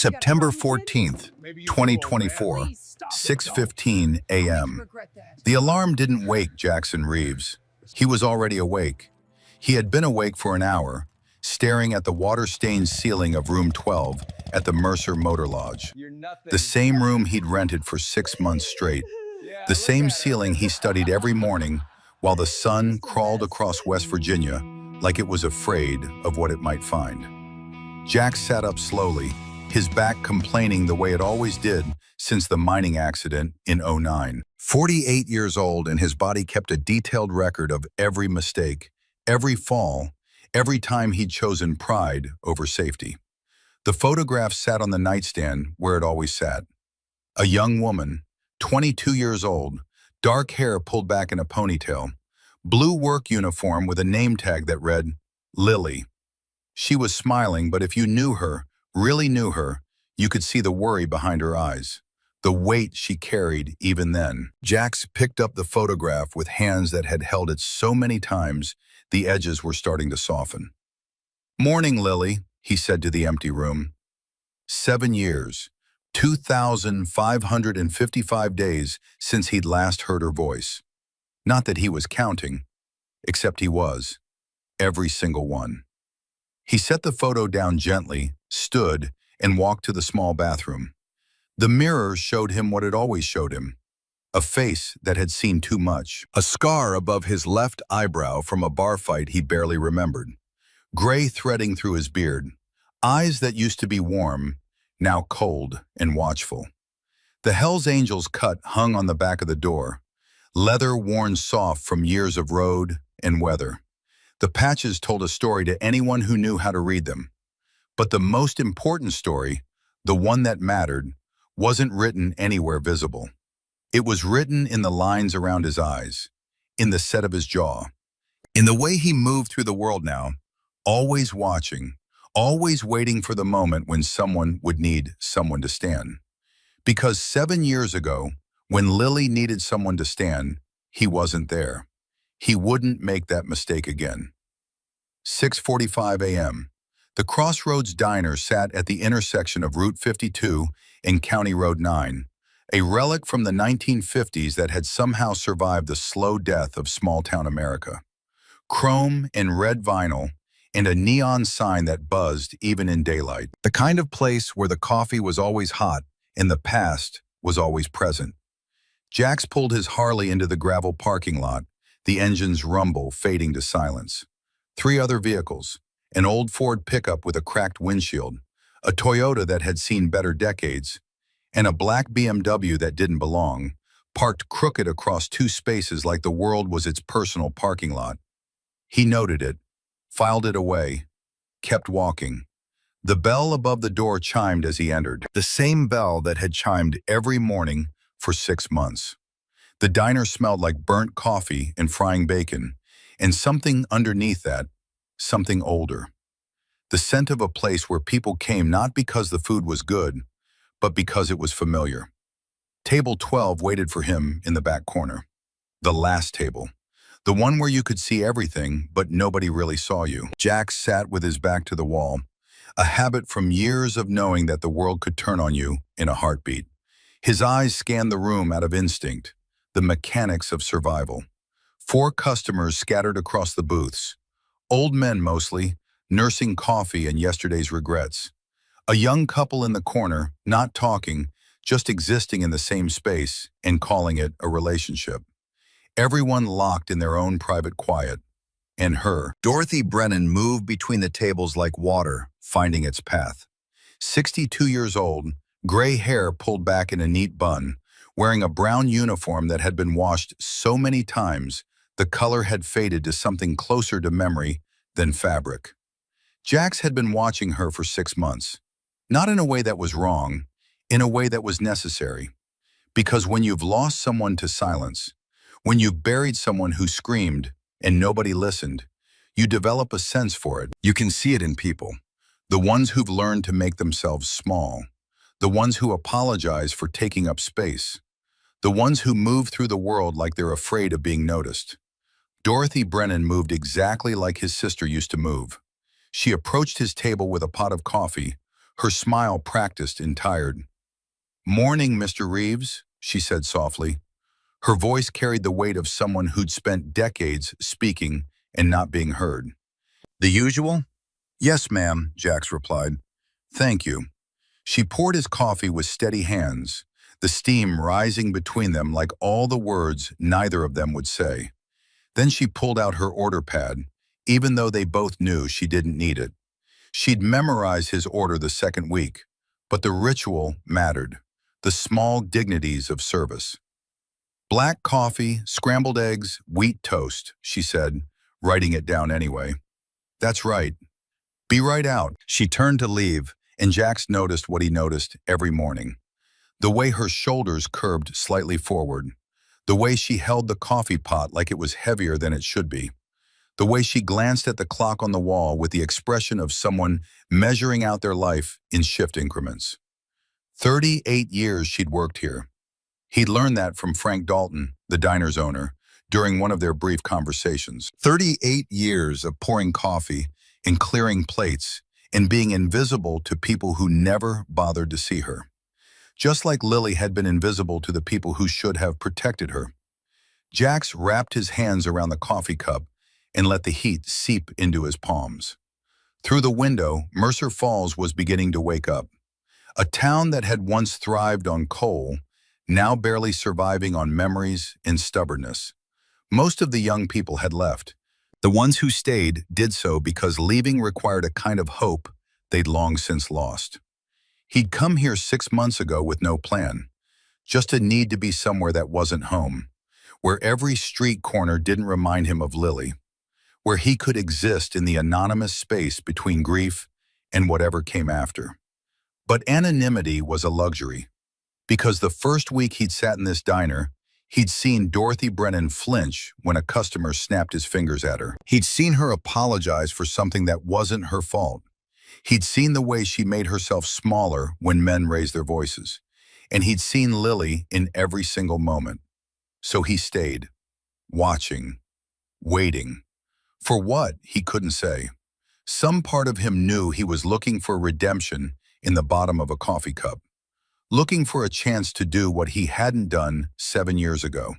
September 14th, 2024, 6:15 a.m. The alarm didn't wake Jackson Reeves. He was already awake. He had been awake for an hour, staring at the water-stained ceiling of room 12 at the Mercer Motor Lodge. The same room he'd rented for 6 months straight. The same ceiling he studied every morning while the sun crawled across West Virginia like it was afraid of what it might find. Jack sat up slowly, his back complaining the way it always did since the mining accident in '09. 48 years old, and his body kept a detailed record of every mistake, every fall, every time he'd chosen pride over safety. The photograph sat on the nightstand where it always sat. A young woman, 22 years old, dark hair pulled back in a ponytail, blue work uniform with a name tag that read, Lily. She was smiling, but if you knew her, really knew her, you could see the worry behind her eyes, the weight she carried even then. Jax picked up the photograph with hands that had held it so many times the edges were starting to soften. "Morning, Lily," he said to the empty room. 7 years, 2,555 days since he'd last heard her voice. Not that he was counting, except he was, every single one. He set the photo down gently, stood, and walked to the small bathroom. The mirror showed him what it always showed him, a face that had seen too much, a scar above his left eyebrow from a bar fight he barely remembered, gray threading through his beard, eyes that used to be warm, now cold and watchful. The Hell's Angels cut hung on the back of the door, leather worn soft from years of road and weather. The patches told a story to anyone who knew how to read them. But the most important story, the one that mattered, wasn't written anywhere visible. It was written in the lines around his eyes, in the set of his jaw, in the way he moved through the world now, always watching, always waiting for the moment when someone would need someone to stand. Because 7 years ago, when Lily needed someone to stand, he wasn't there. He wouldn't make that mistake again. 6:45 a.m. The Crossroads Diner sat at the intersection of Route 52 and County Road 9, a relic from the 1950s that had somehow survived the slow death of small-town America. Chrome and red vinyl, and a neon sign that buzzed even in daylight. The kind of place where the coffee was always hot and the past was always present. Jax pulled his Harley into the gravel parking lot, the engine's rumble fading to silence. 3 other vehicles, an old Ford pickup with a cracked windshield, a Toyota that had seen better decades, and a black BMW that didn't belong, parked crooked across 2 spaces like the world was its personal parking lot. He noted it, filed it away, kept walking. The bell above the door chimed as he entered, the same bell that had chimed every morning for 6 months. The diner smelled like burnt coffee and frying bacon, and something underneath that, something older. The scent of a place where people came not because the food was good, but because it was familiar. Table 12 waited for him in the back corner. The last table. The one where you could see everything, but nobody really saw you. Jack sat with his back to the wall, a habit from years of knowing that the world could turn on you in a heartbeat. His eyes scanned the room out of instinct, the mechanics of survival. 4 customers scattered across the booths. Old men mostly, nursing coffee and yesterday's regrets. A young couple in the corner, not talking, just existing in the same space and calling it a relationship. Everyone locked in their own private quiet. And her. Dorothy Brennan moved between the tables like water, finding its path. 62 years old, gray hair pulled back in a neat bun, wearing a brown uniform that had been washed so many times, the color had faded to something closer to memory than fabric. Jax had been watching her for 6 months. Not in a way that was wrong, in a way that was necessary. Because when you've lost someone to silence, when you've buried someone who screamed and nobody listened, you develop a sense for it. You can see it in people. The ones who've learned to make themselves small. The ones who apologize for taking up space. The ones who move through the world like they're afraid of being noticed. Dorothy Brennan moved exactly like his sister used to move. She approached his table with a pot of coffee, her smile practiced and tired. "Morning, Mr. Reeves," she said softly. Her voice carried the weight of someone who'd spent decades speaking and not being heard. "The usual?" "Yes, ma'am," Jax replied. "Thank you." She poured his coffee with steady hands, the steam rising between them like all the words neither of them would say. Then she pulled out her order pad, even though they both knew she didn't need it. She'd memorized his order the second week, but the ritual mattered, the small dignities of service. "Black coffee, scrambled eggs, wheat toast," she said, writing it down anyway. "That's right. Be right out." She turned to leave, and Jax noticed what he noticed every morning. The way her shoulders curved slightly forward. The way she held the coffee pot like it was heavier than it should be. The way she glanced at the clock on the wall with the expression of someone measuring out their life in shift increments. 38 years she'd worked here. He'd learned that from Frank Dalton, the diner's owner, during one of their brief conversations. 38 years of pouring coffee and clearing plates and being invisible to people who never bothered to see her. Just like Lily had been invisible to the people who should have protected her. Jax wrapped his hands around the coffee cup and let the heat seep into his palms. Through the window, Mercer Falls was beginning to wake up. A town that had once thrived on coal, now barely surviving on memories and stubbornness. Most of the young people had left. The ones who stayed did so because leaving required a kind of hope they'd long since lost. He'd come here 6 months ago with no plan, just a need to be somewhere that wasn't home, where every street corner didn't remind him of Lily, where he could exist in the anonymous space between grief and whatever came after. But anonymity was a luxury, because the first week he'd sat in this diner, he'd seen Dorothy Brennan flinch when a customer snapped his fingers at her. He'd seen her apologize for something that wasn't her fault. He'd seen the way she made herself smaller when men raised their voices. And he'd seen Lily in every single moment. So he stayed, watching, waiting. For what, he couldn't say. Some part of him knew he was looking for redemption in the bottom of a coffee cup. Looking for a chance to do what he hadn't done 7 years ago.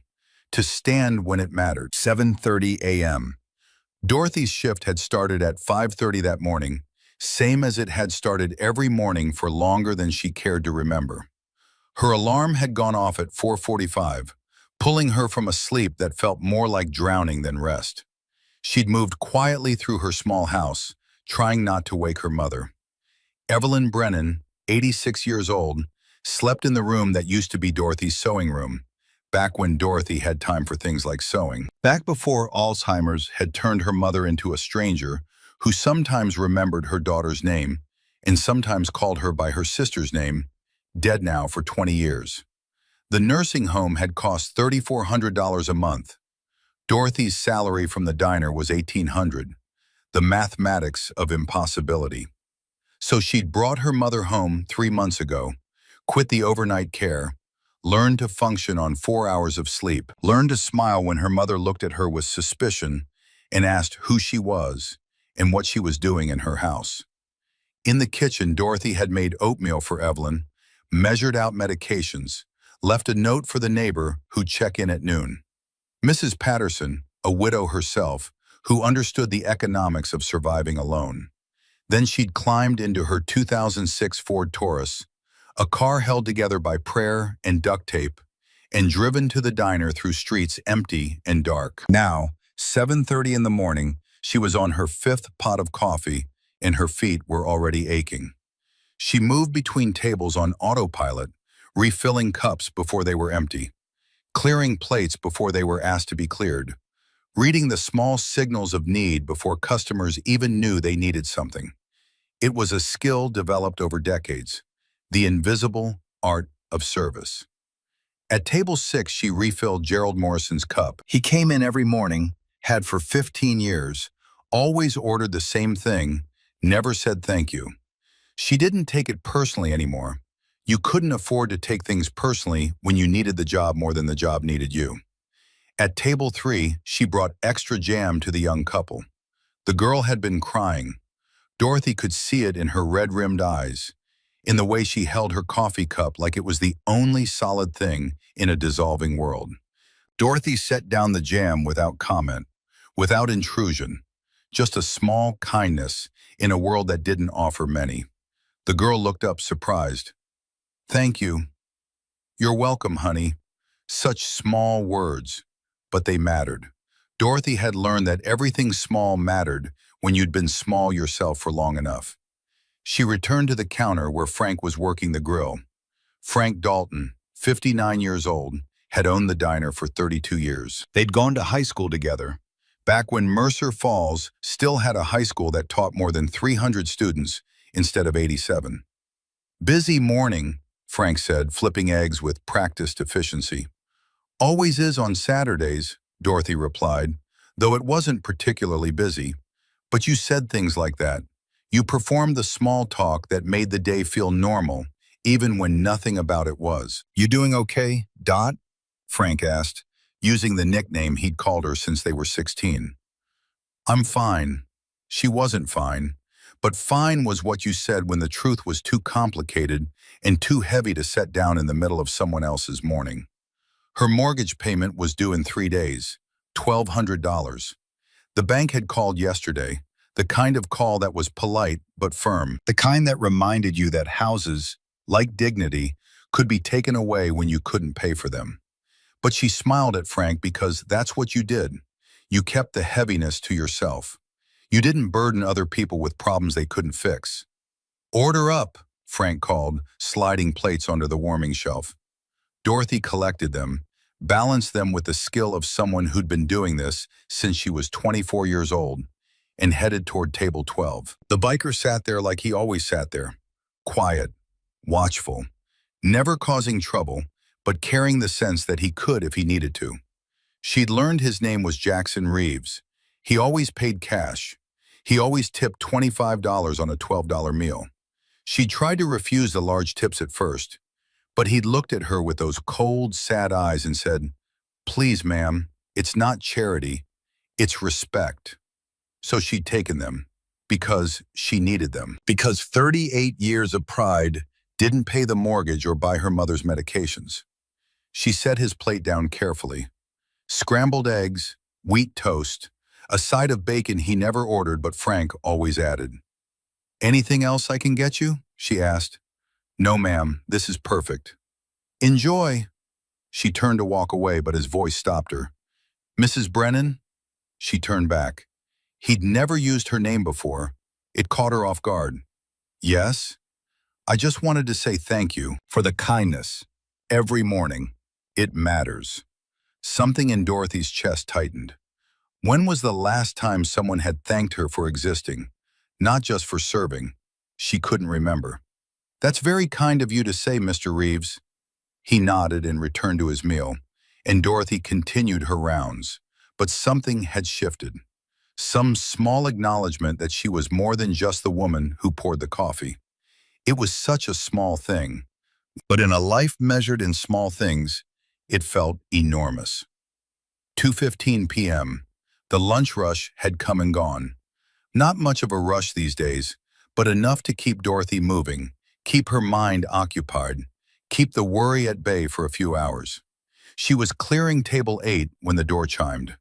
To stand when it mattered. 7:30 a.m. Dorothy's shift had started at 5:30 that morning, same as it had started every morning for longer than she cared to remember. Her alarm had gone off at 4:45, pulling her from a sleep that felt more like drowning than rest. She'd moved quietly through her small house, trying not to wake her mother. Evelyn Brennan, 86 years old, slept in the room that used to be Dorothy's sewing room, back when Dorothy had time for things like sewing. Back before Alzheimer's had turned her mother into a stranger who sometimes remembered her daughter's name and sometimes called her by her sister's name, dead now for 20 years. The nursing home had cost $3,400 a month. Dorothy's salary from the diner was $1,800, the mathematics of impossibility. So she'd brought her mother home 3 months ago, quit the overnight care, learned to function on 4 hours of sleep, learned to smile when her mother looked at her with suspicion and asked who she was and what she was doing in her house. In the kitchen, Dorothy had made oatmeal for Evelyn, measured out medications, left a note for the neighbor who'd check in at noon. Mrs. Patterson, a widow herself, who understood the economics of surviving alone. Then she'd climbed into her 2006 Ford Taurus, a car held together by prayer and duct tape, and driven to the diner through streets empty and dark. Now, 7:30 in the morning, she was on her 5th pot of coffee, and her feet were already aching. She moved between tables on autopilot, refilling cups before they were empty, clearing plates before they were asked to be cleared, reading the small signals of need before customers even knew they needed something. It was a skill developed over decades, the invisible art of service. At table 6, she refilled Gerald Morrison's cup. He came in every morning, had for 15 years, always ordered the same thing, never said thank you. She didn't take it personally anymore. You couldn't afford to take things personally when you needed the job more than the job needed you. At table 3, she brought extra jam to the young couple. The girl had been crying. Dorothy could see it in her red-rimmed eyes. in the way she held her coffee cup like it was the only solid thing in a dissolving world. Dorothy set down the jam without comment, without intrusion, just a small kindness in a world that didn't offer many. The girl looked up surprised. "Thank you." "You're welcome, honey." Such small words, but they mattered. Dorothy had learned that everything small mattered when you'd been small yourself for long enough. She returned to the counter where Frank was working the grill. Frank Dalton, 59 years old, had owned the diner for 32 years. They'd gone to high school together, back when Mercer Falls still had a high school that taught more than 300 students instead of 87. "Busy morning," Frank said, flipping eggs with practiced efficiency. "Always is on Saturdays," Dorothy replied, though it wasn't particularly busy. "But you said things like that. You performed the small talk that made the day feel normal, even when nothing about it was." "You doing okay, Dot?" Frank asked, using the nickname he'd called her since they were 16. "I'm fine." She wasn't fine, but fine was what you said when the truth was too complicated and too heavy to set down in the middle of someone else's morning. Her mortgage payment was due in 3 days, $1,200. The bank had called yesterday, the kind of call that was polite but firm, the kind that reminded you that houses, like dignity, could be taken away when you couldn't pay for them. But she smiled at Frank because that's what you did. You kept the heaviness to yourself. You didn't burden other people with problems they couldn't fix. "Order up," Frank called, sliding plates onto the warming shelf. Dorothy collected them, balanced them with the skill of someone who'd been doing this since she was 24 years old, and headed toward table 12. The biker sat there like he always sat there, quiet, watchful, never causing trouble, but carrying the sense that he could if he needed to. She'd learned his name was Jackson Reeves. He always paid cash. He always tipped $25 on a $12 meal. She tried to refuse the large tips at first, but he'd looked at her with those cold, sad eyes and said, "Please, ma'am, it's not charity, it's respect." So she'd taken them, because she needed them. Because 38 years of pride didn't pay the mortgage or buy her mother's medications. She set his plate down carefully. Scrambled eggs, wheat toast, a side of bacon he never ordered but Frank always added. "Anything else I can get you?" she asked. "No, ma'am, this is perfect." "Enjoy." She turned to walk away, but his voice stopped her. "Mrs. Brennan?" She turned back. He'd never used her name before. It caught her off guard. "Yes? I just wanted to say thank you for the kindness. Every morning. It matters." Something in Dorothy's chest tightened. When was the last time someone had thanked her for existing, not just for serving? She couldn't remember. "That's very kind of you to say, Mr. Reeves." He nodded and returned to his meal, and Dorothy continued her rounds. But something had shifted. Some small acknowledgement that she was more than just the woman who poured the coffee. It was such a small thing, but in a life measured in small things, it felt enormous. 2:15 p.m. The lunch rush had come and gone. Not much of a rush these days, but enough to keep Dorothy moving, keep her mind occupied, keep the worry at bay for a few hours. She was clearing table 8 when the door chimed.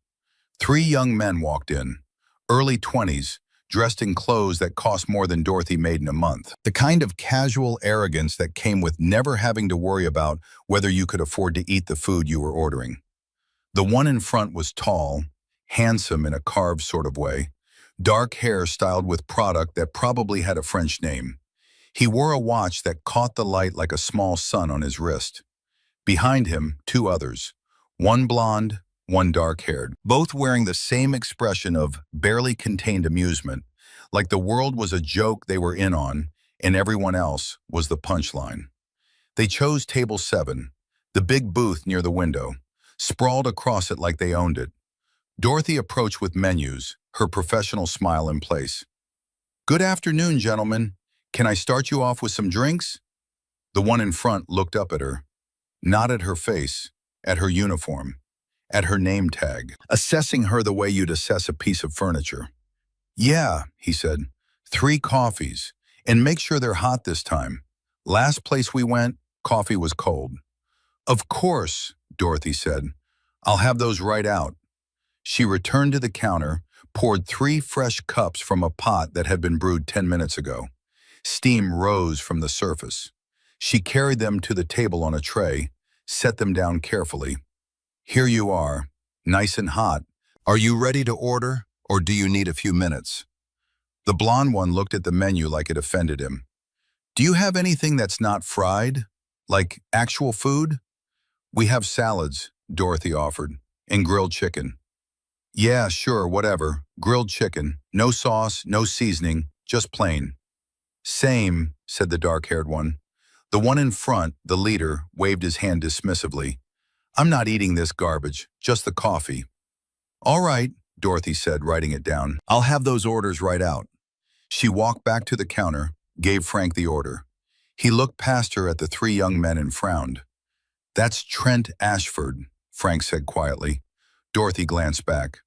3 young men walked in, early 20s, dressed in clothes that cost more than Dorothy made in a month. The kind of casual arrogance that came with never having to worry about whether you could afford to eat the food you were ordering. The one in front was tall, handsome in a carved sort of way, dark hair styled with product that probably had a French name. He wore a watch that caught the light like a small sun on his wrist. Behind him, 2 others, one blonde, one dark-haired, both wearing the same expression of barely contained amusement, like the world was a joke they were in on and everyone else was the punchline. They chose table 7, the big booth near the window, sprawled across it like they owned it. Dorothy approached with menus, her professional smile in place. "Good afternoon, gentlemen. Can I start you off with some drinks?" The one in front looked up at her, not at her face, at her uniform, at her name tag, assessing her the way you'd assess a piece of furniture. "Yeah," he said, 3 coffees, and make sure they're hot this time. Last place we went, coffee was cold. Of course, Dorothy said. I'll have those right out. She returned to the counter, poured 3 fresh cups from a pot that had been brewed 10 minutes ago. Steam rose from the surface. She carried them to the table on a tray, set them down carefully. Here you are, nice and hot. Are you ready to order, or do you need a few minutes? The blonde one looked at the menu like it offended him. Do you have anything that's not fried? Like actual food? We have salads, Dorothy offered, and grilled chicken. Yeah, sure, whatever. Grilled chicken. No sauce, no seasoning, just plain. Same, said the dark-haired one. The one in front, the leader, waved his hand dismissively. I'm not eating this garbage, just the coffee. All right, Dorothy said, writing it down. I'll have those orders right out. She walked back to the counter, gave Frank the order. He looked past her at the 3 young men and frowned. That's Trent Ashford, Frank said quietly. Dorothy glanced back.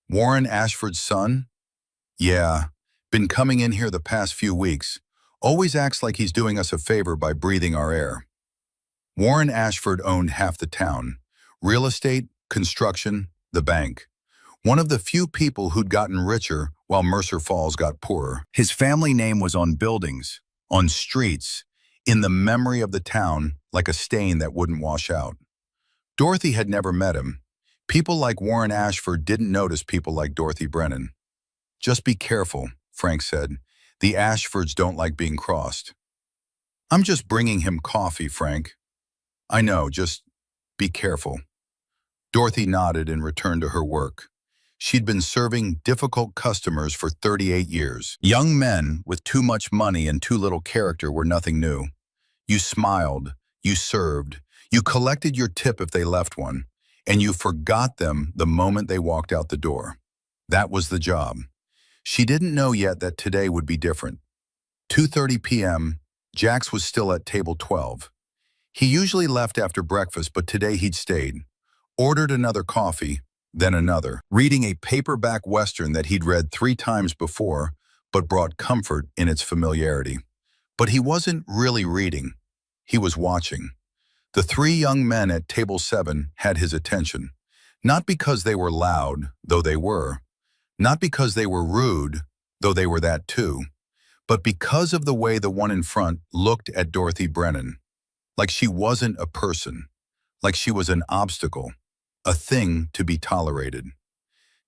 Warren Ashford's son? Yeah, been coming in here the past few weeks. Always acts like he's doing us a favor by breathing our air. Warren Ashford owned half the town. Real estate, construction, the bank. One of the few people who'd gotten richer while Mercer Falls got poorer. His family name was on buildings, on streets, in the memory of the town like a stain that wouldn't wash out. Dorothy had never met him. People like Warren Ashford didn't notice people like Dorothy Brennan. Just be careful, Frank said. The Ashfords don't like being crossed. I'm just bringing him coffee, Frank. I know, just be careful. Dorothy nodded and returned to her work. She'd been serving difficult customers for 38 years. Young men with too much money and too little character were nothing new. You smiled, you served, you collected your tip if they left one, and you forgot them the moment they walked out the door. That was the job. She didn't know yet that today would be different. 2:30 p.m., Jax was still at table 12. He usually left after breakfast, but today he'd stayed. Ordered another coffee, then another, reading a paperback Western that he'd read 3 times before, but brought comfort in its familiarity. But he wasn't really reading. He was watching. The 3 young men at table 7 had his attention, not because they were loud, though they were, not because they were rude, though they were that too, but because of the way the one in front looked at Dorothy Brennan, like she wasn't a person, like she was an obstacle, a thing to be tolerated.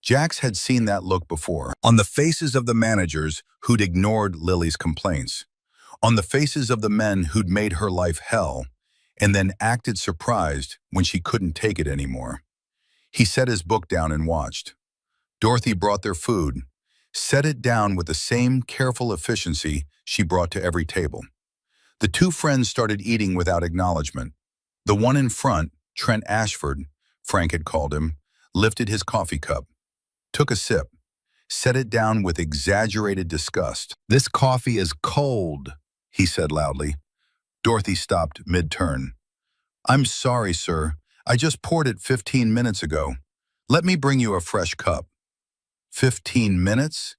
Jax had seen that look before, on the faces of the managers who'd ignored Lily's complaints, on the faces of the men who'd made her life hell, and then acted surprised when she couldn't take it anymore. He set his book down and watched. Dorothy brought their food, set it down with the same careful efficiency she brought to every table. The 2 friends started eating without acknowledgement. The one in front, Trent Ashford, Frank had called him, lifted his coffee cup, took a sip, set it down with exaggerated disgust. This coffee is cold, he said loudly. Dorothy stopped mid-turn. I'm sorry, sir. I just poured it 15 minutes ago. Let me bring you a fresh cup. 15 minutes?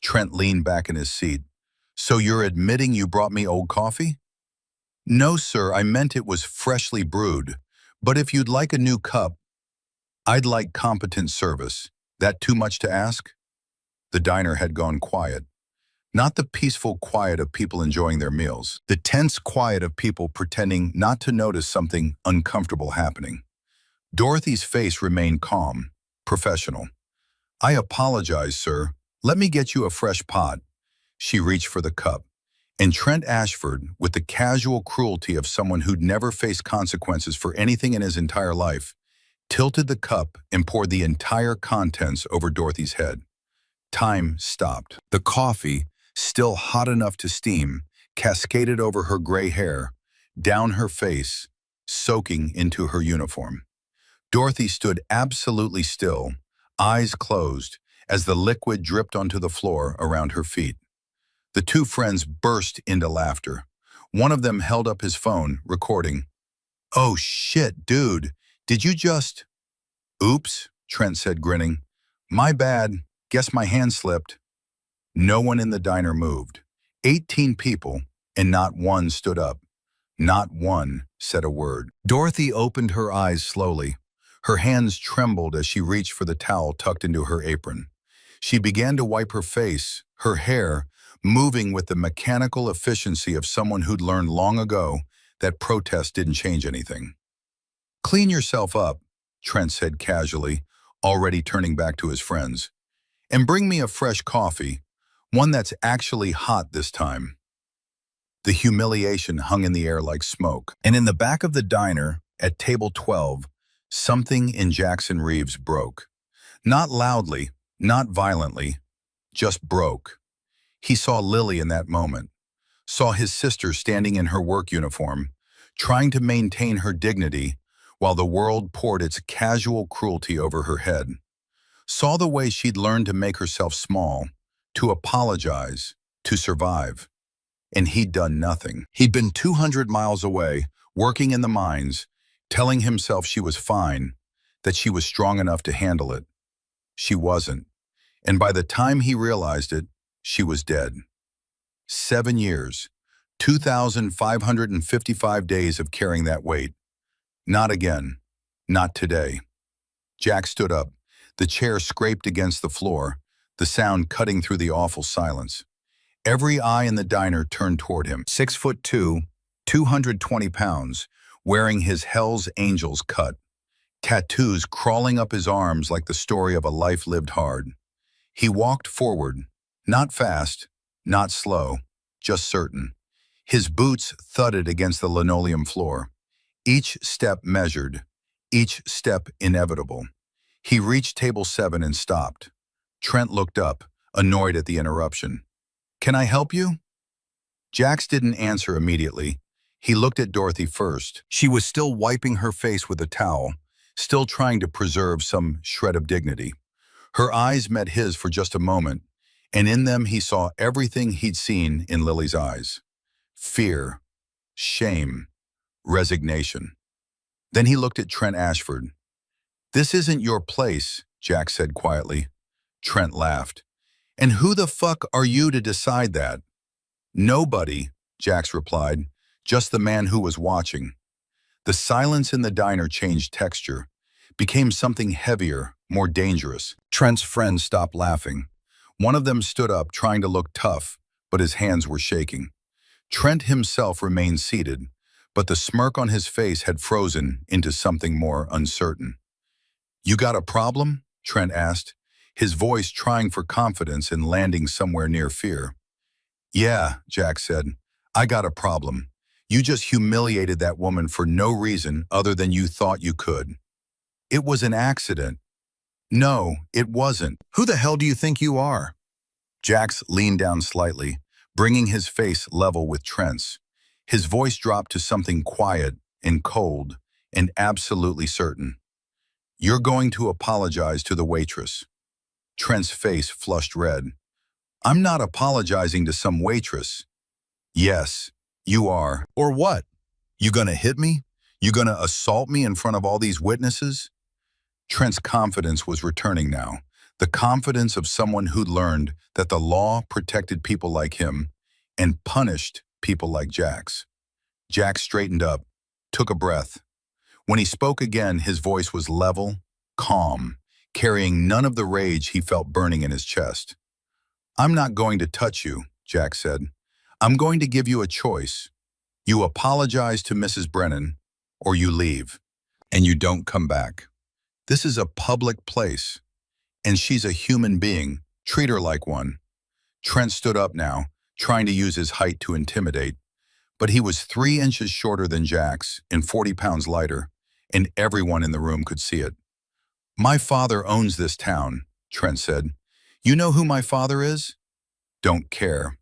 Trent leaned back in his seat. So you're admitting you brought me old coffee? No, sir, I meant it was freshly brewed. But if you'd like a new cup, I'd like competent service. That too much to ask? The diner had gone quiet. Not the peaceful quiet of people enjoying their meals. The tense quiet of people pretending not to notice something uncomfortable happening. Dorothy's face remained calm, professional. I apologize, sir. Let me get you a fresh pot. She reached for the cup. And Trent Ashford, with the casual cruelty of someone who'd never faced consequences for anything in his entire life, tilted the cup and poured the entire contents over Dorothy's head. Time stopped. The coffee, still hot enough to steam, cascaded over her gray hair, down her face, soaking into her uniform. Dorothy stood absolutely still, eyes closed, as the liquid dripped onto the floor around her feet. The 2 friends burst into laughter. One of them held up his phone, recording. Oh shit, dude, did you just... Oops, Trent said, grinning. My bad, guess my hand slipped. No one in the diner moved. 18 people, and not one stood up. Not one said a word. Dorothy opened her eyes slowly. Her hands trembled as she reached for the towel tucked into her apron. She began to wipe her face, her hair, moving with the mechanical efficiency of someone who'd learned long ago that protest didn't change anything. "Clean yourself up," Trent said casually, already turning back to his friends. "And bring me a fresh coffee, one that's actually hot this time." The humiliation hung in the air like smoke. And in the back of the diner, at table 12, something in Jackson Reeves broke. Not loudly, not violently, just broke. He saw Lily in that moment, saw his sister standing in her work uniform, trying to maintain her dignity while the world poured its casual cruelty over her head. Saw the way she'd learned to make herself small, to apologize, to survive. And he'd done nothing. He'd been 200 miles away, working in the mines, telling himself she was fine, that she was strong enough to handle it. She wasn't. And by the time he realized it, she was dead. 7 years, 2,555 days of carrying that weight. Not again. Not today. Jack stood up. The chair scraped against the floor, the sound cutting through the awful silence. Every eye in the diner turned toward him. 6'2", 220 pounds, wearing his Hell's Angels cut. Tattoos crawling up his arms like the story of a life lived hard. He walked forward, not fast, not slow, just certain. His boots thudded against the linoleum floor. Each step measured, each step inevitable. He reached table 7 and stopped. Trent looked up, annoyed at the interruption. "Can I help you?" Jax didn't answer immediately. He looked at Dorothy first. She was still wiping her face with a towel, still trying to preserve some shred of dignity. Her eyes met his for just a moment, and in them he saw everything he'd seen in Lily's eyes. Fear, shame, resignation. Then he looked at Trent Ashford. "This isn't your place," Jack said quietly. Trent laughed. "And who the fuck are you to decide that?" "Nobody," Jax replied, "just the man who was watching." The silence in the diner changed texture, became something heavier, more dangerous. Trent's friends stopped laughing. One of them stood up, trying to look tough, but his hands were shaking. Trent himself remained seated, but the smirk on his face had frozen into something more uncertain. "You got a problem?" Trent asked, his voice trying for confidence and landing somewhere near fear. "Yeah," Jack said, "I got a problem. You just humiliated that woman for no reason other than you thought you could." "It was an accident." "No, it wasn't." "Who the hell do you think you are?" Jax leaned down slightly, bringing his face level with Trent's. His voice dropped to something quiet and cold and absolutely certain. "You're going to apologize to the waitress." Trent's face flushed red. "I'm not apologizing to some waitress." "Yes, you are." "Or what? You gonna hit me? You gonna assault me in front of all these witnesses?" Trent's confidence was returning now, the confidence of someone who'd learned that the law protected people like him and punished people like Jax. Jax straightened up, took a breath. When he spoke again, his voice was level, calm, carrying none of the rage he felt burning in his chest. "I'm not going to touch you," Jack said. "I'm going to give you a choice. You apologize to Mrs. Brennan, or you leave, and you don't come back. This is a public place, and she's a human being. Treat her like one." Trent stood up now, trying to use his height to intimidate, but he was 3 inches shorter than Jax and 40 pounds lighter, and everyone in the room could see it. "My father owns this town," Trent said. "You know who my father is?" "Don't care."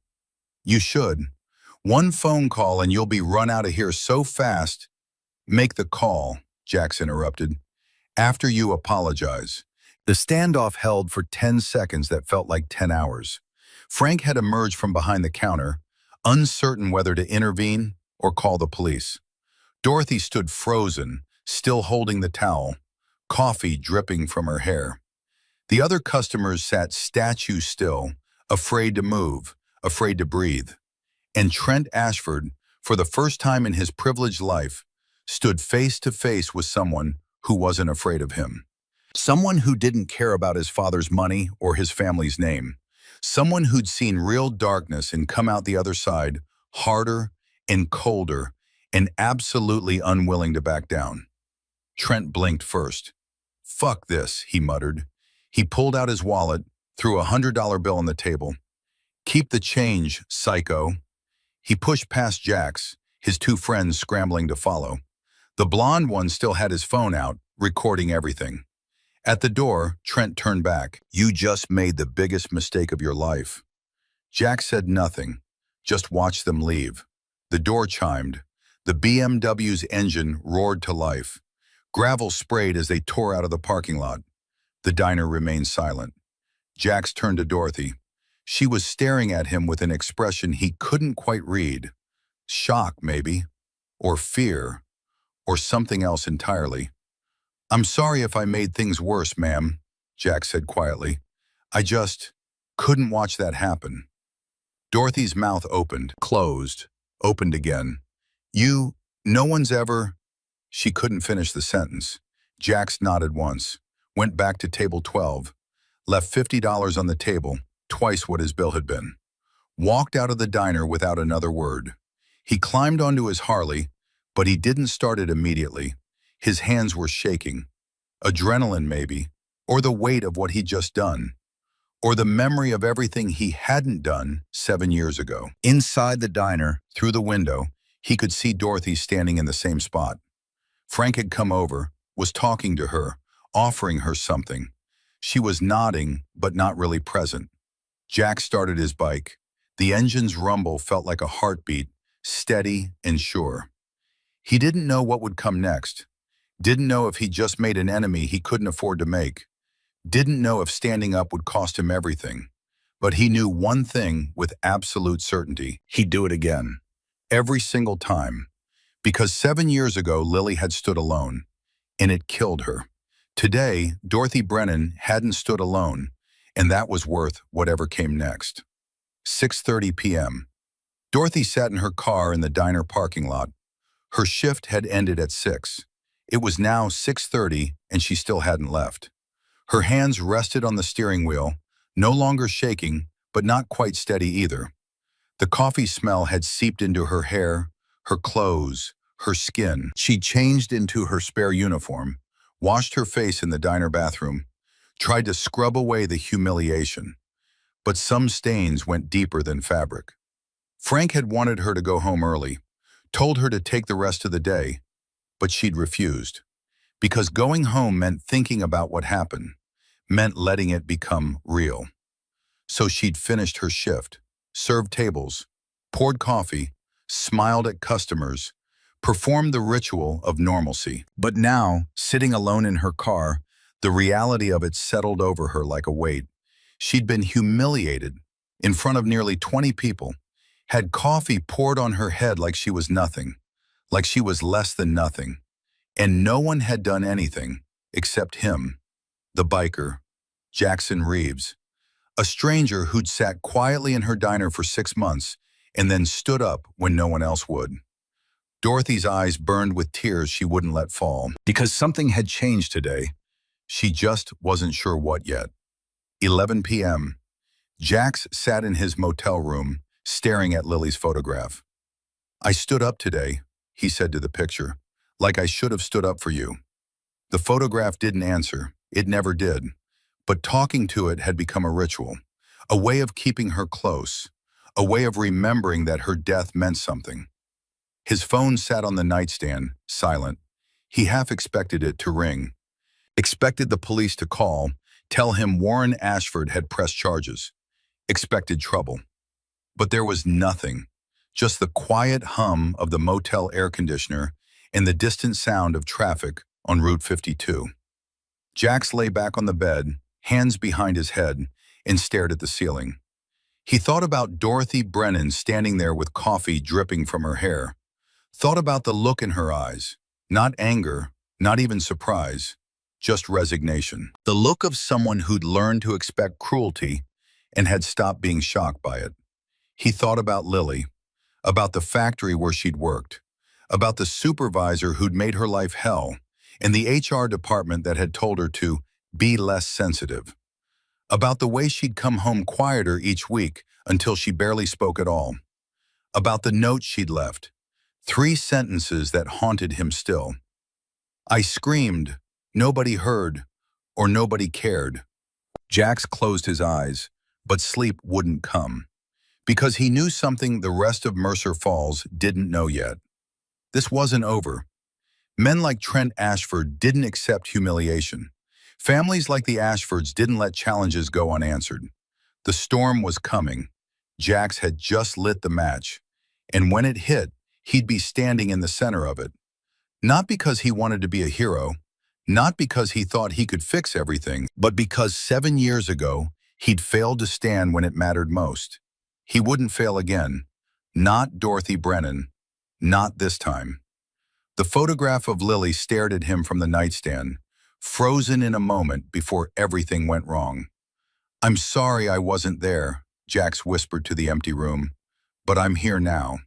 "You should. One phone call and you'll be run out of here so fast." "Make the call," Jax interrupted. "After you apologize." The standoff held for 10 seconds that felt like 10 hours. Frank had emerged from behind the counter, uncertain whether to intervene or call the police. Dorothy stood frozen, still holding the towel, coffee dripping from her hair. The other customers sat statue still, afraid to move, afraid to breathe. And Trent Ashford, for the first time in his privileged life, stood face to face with someone who wasn't afraid of him. Someone who didn't care about his father's money or his family's name. Someone who'd seen real darkness and come out the other side harder and colder and absolutely unwilling to back down. Trent blinked first. "Fuck this," he muttered. He pulled out his wallet, threw a $100 bill on the table. "Keep the change, psycho." He pushed past Jax, his two friends scrambling to follow. The blonde one still had his phone out, recording everything. At the door, Trent turned back. "You just made the biggest mistake of your life." Jax said nothing, just watched them leave. The door chimed. The BMW's engine roared to life. Gravel sprayed as they tore out of the parking lot. The diner remained silent. Jax turned to Dorothy. She was staring at him with an expression he couldn't quite read. Shock, maybe, or fear, or something else entirely. "I'm sorry if I made things worse, ma'am," Jack said quietly. "I just couldn't watch that happen." Dorothy's mouth opened, closed, opened again. No one's ever..." She couldn't finish the sentence. Jax nodded once, went back to table 12, left $50 on the table, twice what his bill had been. Walked out of the diner without another word. He climbed onto his Harley, but he didn't start it immediately. His hands were shaking. Adrenaline, maybe, or the weight of what he'd just done, or the memory of everything he hadn't done 7 years ago. Inside the diner, through the window, he could see Dorothy standing in the same spot. Frank had come over, was talking to her, offering her something. She was nodding, but not really present. Jack started his bike. The engine's rumble felt like a heartbeat, steady and sure. He didn't know what would come next. Didn't know if he just made an enemy he couldn't afford to make. Didn't know if standing up would cost him everything. But he knew one thing with absolute certainty. He'd do it again. Every single time. Because 7 years ago, Lily had stood alone, and it killed her. Today, Dorothy Brennan hadn't stood alone, and that was worth whatever came next. 6:30 p.m. Dorothy sat in her car in the diner parking lot. Her shift had ended at 6. It was now 6:30, and she still hadn't left. Her hands rested on the steering wheel, no longer shaking, but not quite steady either. The coffee smell had seeped into her hair, her clothes, her skin. She changed into her spare uniform, washed her face in the diner bathroom, tried to scrub away the humiliation. But some stains went deeper than fabric. Frank had wanted her to go home early, told her to take the rest of the day, but she'd refused. Because going home meant thinking about what happened, meant letting it become real. So she'd finished her shift, served tables, poured coffee, smiled at customers, performed the ritual of normalcy. But now, sitting alone in her car, the reality of it settled over her like a weight. She'd been humiliated in front of nearly 20 people, had coffee poured on her head like she was nothing, like she was less than nothing. And no one had done anything except him, the biker, Jackson Reeves, a stranger who'd sat quietly in her diner for 6 months and then stood up when no one else would. Dorothy's eyes burned with tears she wouldn't let fall. Because something had changed today. She just wasn't sure what yet. 11 p.m. Jax sat in his motel room, staring at Lily's photograph. "I stood up today," he said to the picture, "like I should have stood up for you." The photograph didn't answer. It never did. But talking to it had become a ritual, a way of keeping her close, a way of remembering that her death meant something. His phone sat on the nightstand, silent. He half expected it to ring. Expected the police to call, tell him Warren Ashford had pressed charges. Expected trouble. But there was nothing, just the quiet hum of the motel air conditioner and the distant sound of traffic on Route 52. Jax lay back on the bed, hands behind his head, and stared at the ceiling. He thought about Dorothy Brennan standing there with coffee dripping from her hair. Thought about the look in her eyes, not anger, not even surprise, just resignation. The look of someone who'd learned to expect cruelty and had stopped being shocked by it. He thought about Lily, about the factory where she'd worked, about the supervisor who'd made her life hell, and the HR department that had told her to be less sensitive, about the way she'd come home quieter each week until she barely spoke at all, about the note she'd left, 3 sentences that haunted him still. I screamed, nobody heard, or nobody cared. Jax closed his eyes, but sleep wouldn't come, because he knew something the rest of Mercer Falls didn't know yet. This wasn't over. Men like Trent Ashford didn't accept humiliation. Families like the Ashfords didn't let challenges go unanswered. The storm was coming. Jax had just lit the match, and when it hit, he'd be standing in the center of it. Not because he wanted to be a hero, not because he thought he could fix everything, but because 7 years ago, he'd failed to stand when it mattered most. He wouldn't fail again. Not Dorothy Brennan. Not this time. The photograph of Lily stared at him from the nightstand, frozen in a moment before everything went wrong. "I'm sorry I wasn't there," Jax whispered to the empty room, "but I'm here now."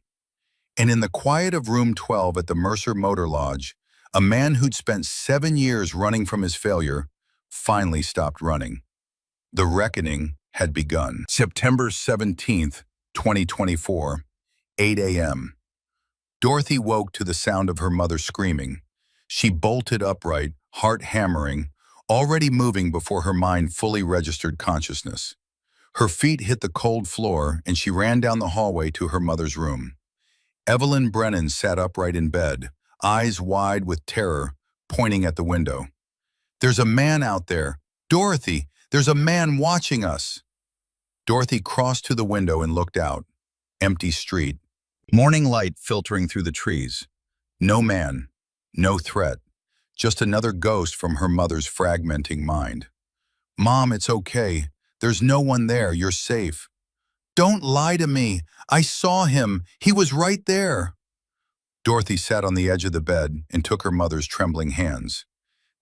And in the quiet of room 12 at the Mercer Motor Lodge, a man who'd spent 7 years running from his failure finally stopped running. The reckoning had begun. September 17th, 2024, 8 a.m. Dorothy woke to the sound of her mother screaming. She bolted upright, heart hammering, already moving before her mind fully registered consciousness. Her feet hit the cold floor and she ran down the hallway to her mother's room. Evelyn Brennan sat upright in bed, eyes wide with terror, pointing at the window. "There's a man out there. Dorothy, there's a man watching us." Dorothy crossed to the window and looked out. Empty street. Morning light filtering through the trees. No man. No threat. Just another ghost from her mother's fragmenting mind. "Mom, it's okay. There's no one there. You're safe." "Don't lie to me. I saw him. He was right there." Dorothy sat on the edge of the bed and took her mother's trembling hands.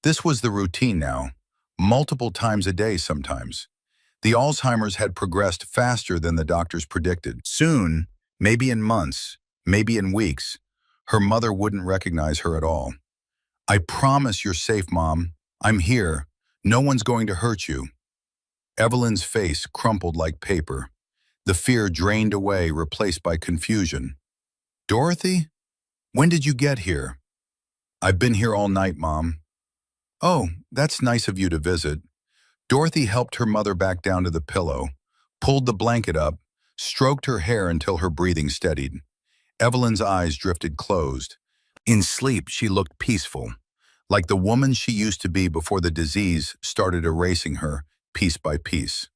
This was the routine now, multiple times a day sometimes. The Alzheimer's had progressed faster than the doctors predicted. Soon, maybe in months, maybe in weeks, her mother wouldn't recognize her at all. "I promise you're safe, Mom. I'm here. No one's going to hurt you." Evelyn's face crumpled like paper. The fear drained away, replaced by confusion. "Dorothy? When did you get here?" "I've been here all night, Mom." "Oh, that's nice of you to visit." Dorothy helped her mother back down to the pillow, pulled the blanket up, stroked her hair until her breathing steadied. Evelyn's eyes drifted closed. In sleep, she looked peaceful, like the woman she used to be before the disease started erasing her, piece by piece.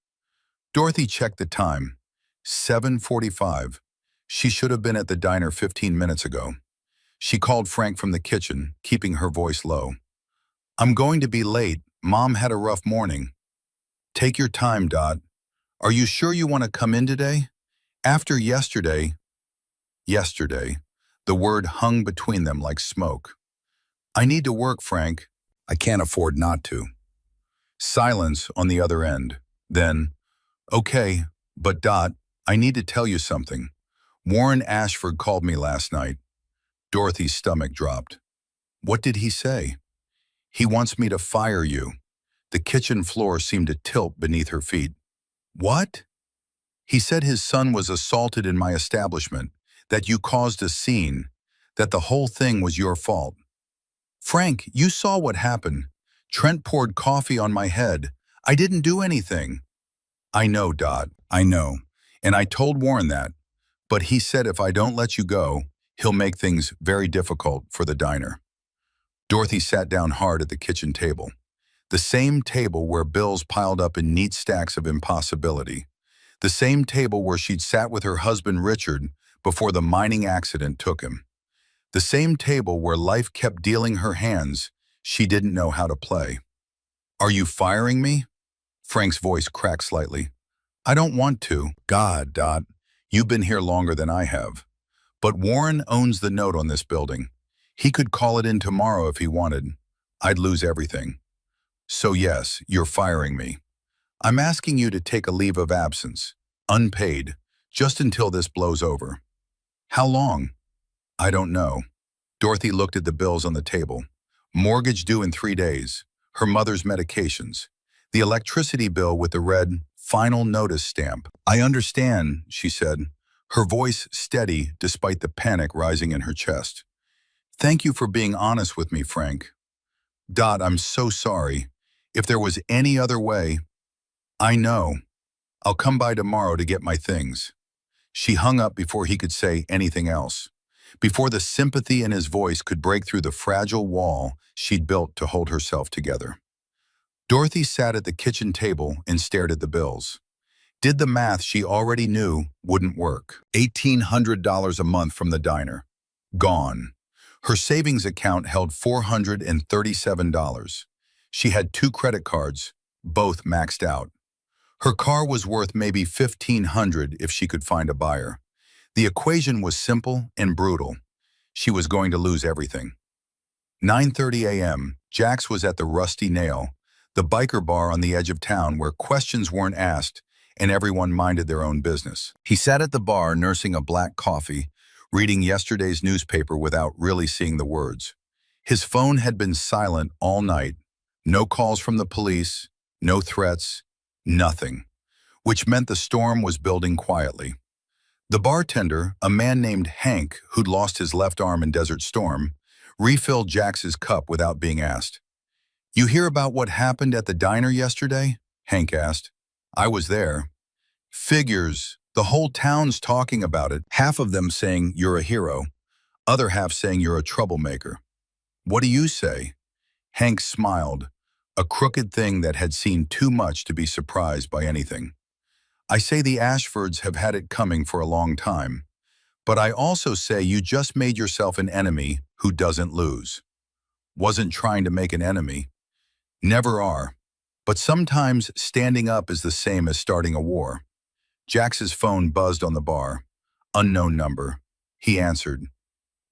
Dorothy checked the time. 7:45. She should have been at the diner 15 minutes ago. She called Frank from the kitchen, keeping her voice low. "I'm going to be late. Mom had a rough morning." "Take your time, Dot. Are you sure you want to come in today? After yesterday..." Yesterday. The word hung between them like smoke. "I need to work, Frank. I can't afford not to." Silence on the other end. Then, "Okay, but Dot, I need to tell you something. Warren Ashford called me last night." Dorothy's stomach dropped. "What did he say?" "He wants me to fire you." The kitchen floor seemed to tilt beneath her feet. "What?" "He said his son was assaulted in my establishment, that you caused a scene, that the whole thing was your fault." "Frank, you saw what happened. Trent poured coffee on my head. I didn't do anything." "I know, Dot. I know. And I told Warren that. But he said if I don't let you go, he'll make things very difficult for the diner." Dorothy sat down hard at the kitchen table. The same table where bills piled up in neat stacks of impossibility. The same table where she'd sat with her husband Richard before the mining accident took him. The same table where life kept dealing her hands she didn't know how to play. "Are you firing me?" Frank's voice cracked slightly. "I don't want to." "God, Dot, you've been here longer than I have. But Warren owns the note on this building. He could call it in tomorrow if he wanted. I'd lose everything. So yes, you're firing me. I'm asking you to take a leave of absence, unpaid, just until this blows over." How long? I don't know. Dorothy looked at the bills on the table. Mortgage due in 3 days. Her mother's medications. The electricity bill with the red final notice stamp. I understand, she said, her voice steady despite the panic rising in her chest. Thank you for being honest with me, Frank. Dot, I'm so sorry. If there was any other way, I know. I'll come by tomorrow to get my things. She hung up before he could say anything else, before the sympathy in his voice could break through the fragile wall she'd built to hold herself together. Dorothy sat at the kitchen table and stared at the bills. Did the math she already knew wouldn't work. $1,800 a month from the diner. Gone. Her savings account held $437. She had 2 credit cards, both maxed out. Her car was worth maybe $1,500 if she could find a buyer. The equation was simple and brutal. She was going to lose everything. 9:30 a.m., Jax was at the Rusty Nail, the biker bar on the edge of town where questions weren't asked and everyone minded their own business. He sat at the bar nursing a black coffee, reading yesterday's newspaper without really seeing the words. His phone had been silent all night. No calls from the police, no threats, nothing, which meant the storm was building quietly. The bartender, a man named Hank who'd lost his left arm in Desert Storm, refilled Jax's cup without being asked. You hear about what happened at the diner yesterday? Hank asked. I was there. Figures, the whole town's talking about it, half of them saying you're a hero, other half saying you're a troublemaker. What do you say? Hank smiled, a crooked thing that had seen too much to be surprised by anything. I say the Ashfords have had it coming for a long time, but I also say you just made yourself an enemy who doesn't lose. Wasn't trying to make an enemy. Never are. But sometimes standing up is the same as starting a war. Jax's phone buzzed on the bar. Unknown number. He answered.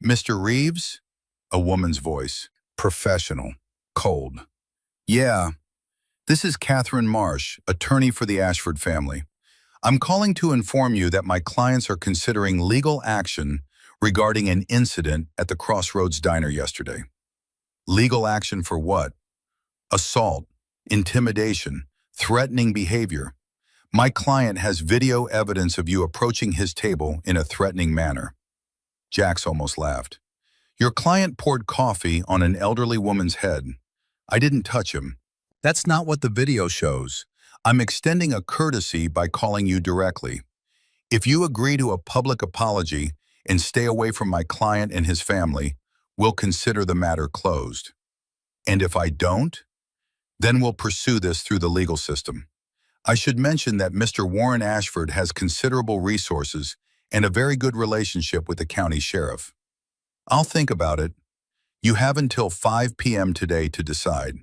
Mr. Reeves? A woman's voice. Professional. Cold. Yeah. This is Catherine Marsh, attorney for the Ashford family. I'm calling to inform you that my clients are considering legal action regarding an incident at the Crossroads Diner yesterday. Legal action for what? Assault, intimidation, threatening behavior. My client has video evidence of you approaching his table in a threatening manner. Jax almost laughed. Your client poured coffee on an elderly woman's head. I didn't touch him. That's not what the video shows. I'm extending a courtesy by calling you directly. If you agree to a public apology and stay away from my client and his family, we'll consider the matter closed. And if I don't, then we'll pursue this through the legal system. I should mention that Mr. Warren Ashford has considerable resources and a very good relationship with the county sheriff. I'll think about it. You have until 5 p.m. today to decide.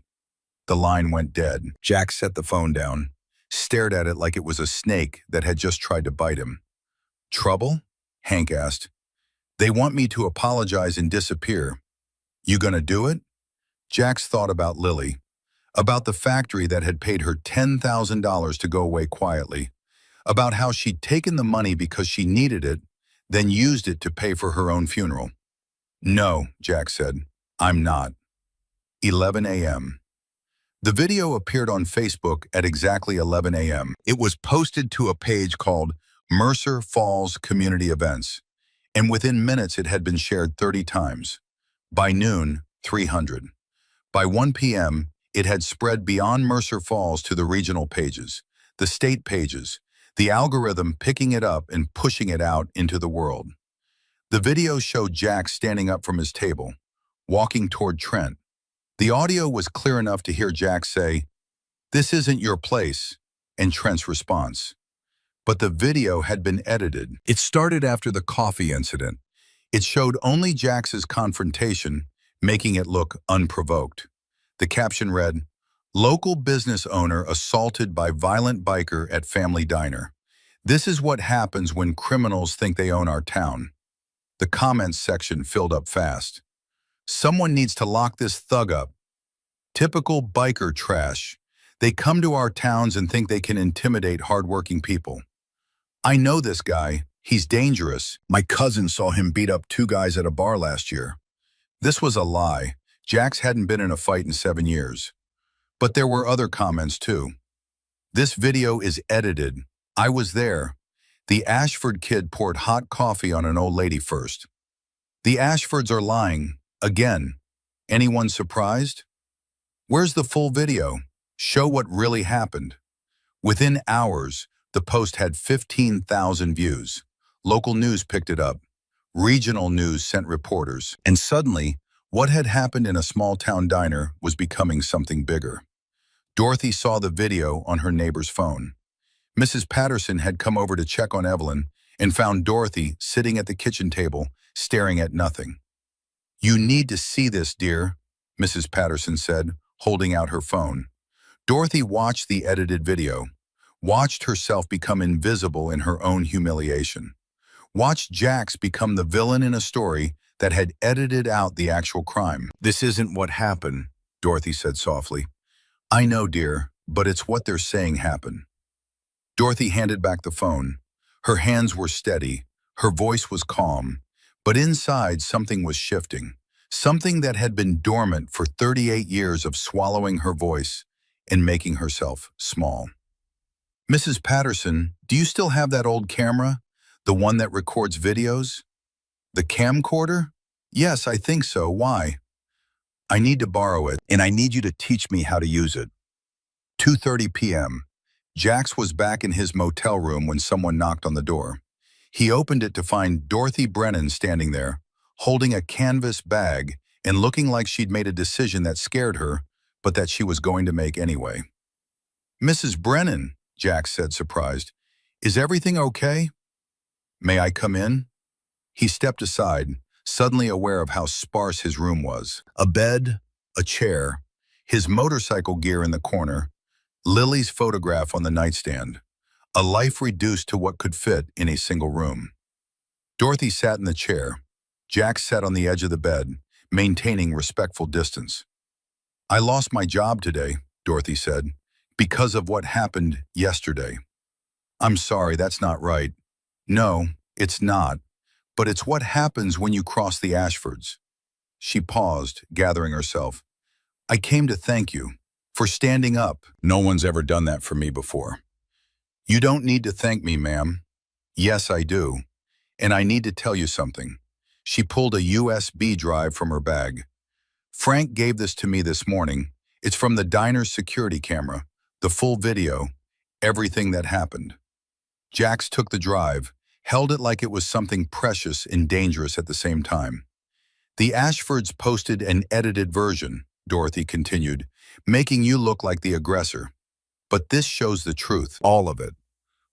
The line went dead. Jax set the phone down, stared at it like it was a snake that had just tried to bite him. Trouble? Hank asked. They want me to apologize and disappear. You gonna do it? Jax thought about Lily, about the factory that had paid her $10,000 to go away quietly, about how she'd taken the money because she needed it, then used it to pay for her own funeral. No, Jax said, I'm not. 11 a.m. The video appeared on Facebook at exactly 11 a.m. It was posted to a page called Mercer Falls Community Events, and within minutes it had been shared 30 times. By noon, 300. By 1 p.m., it had spread beyond Mercer Falls to the regional pages, the state pages, the algorithm picking it up and pushing it out into the world. The video showed Jack standing up from his table, walking toward Trent. The audio was clear enough to hear Jack say, "This isn't your place," and Trent's response. But the video had been edited. It started after the coffee incident. It showed only Jax's confrontation, making it look unprovoked. The caption read, "Local business owner assaulted by violent biker at family diner. This is what happens when criminals think they own our town." The comments section filled up fast. Someone needs to lock this thug up. Typical biker trash. They come to our towns and think they can intimidate hardworking people. I know this guy. He's dangerous. My cousin saw him beat up 2 guys at a bar last year. This was a lie. Jax hadn't been in a fight in 7 years. But there were other comments too. This video is edited. I was there. The Ashford kid poured hot coffee on an old lady first. The Ashfords are lying. Again. Anyone surprised? Where's the full video? Show what really happened. Within hours, the post had 15,000 views. Local news picked it up. Regional news sent reporters. And suddenly, what had happened in a small-town diner was becoming something bigger. Dorothy saw the video on her neighbor's phone. Mrs. Patterson had come over to check on Evelyn and found Dorothy sitting at the kitchen table, staring at nothing. "You need to see this, dear," Mrs. Patterson said, holding out her phone. Dorothy watched the edited video, watched herself become invisible in her own humiliation, watched Jax become the villain in a story that had edited out the actual crime. "This isn't what happened," Dorothy said softly. "I know, dear, but it's what they're saying happened." Dorothy handed back the phone. Her hands were steady, her voice was calm, but inside something was shifting, something that had been dormant for 38 years of swallowing her voice and making herself small. "Mrs. Patterson, do you still have that old camera? The one that records videos?" "The camcorder? Yes, I think so. Why?" "I need to borrow it, and I need you to teach me how to use it." 2:30 p.m. Jax was back in his motel room when someone knocked on the door. He opened it to find Dorothy Brennan standing there, holding a canvas bag and looking like she'd made a decision that scared her, but that she was going to make anyway. "Mrs. Brennan," Jax said, surprised, "is everything okay?" "May I come in?" He stepped aside, suddenly aware of how sparse his room was. A bed, a chair, his motorcycle gear in the corner, Lily's photograph on the nightstand. A life reduced to what could fit in a single room. Dorothy sat in the chair. Jax sat on the edge of the bed, maintaining respectful distance. "I lost my job today," Dorothy said, "because of what happened yesterday." "I'm sorry, that's not right." "No, it's not. But it's what happens when you cross the Ashfords." She paused, gathering herself. "I came to thank you for standing up. No one's ever done that for me before." "You don't need to thank me, ma'am." "Yes, I do. And I need to tell you something." She pulled a USB drive from her bag. "Frank gave this to me this morning. It's from the diner's security camera, the full video, everything that happened." Jax took the drive, held it like it was something precious and dangerous at the same time. "The Ashfords posted an edited version," Dorothy continued, "making you look like the aggressor. But this shows the truth, all of it.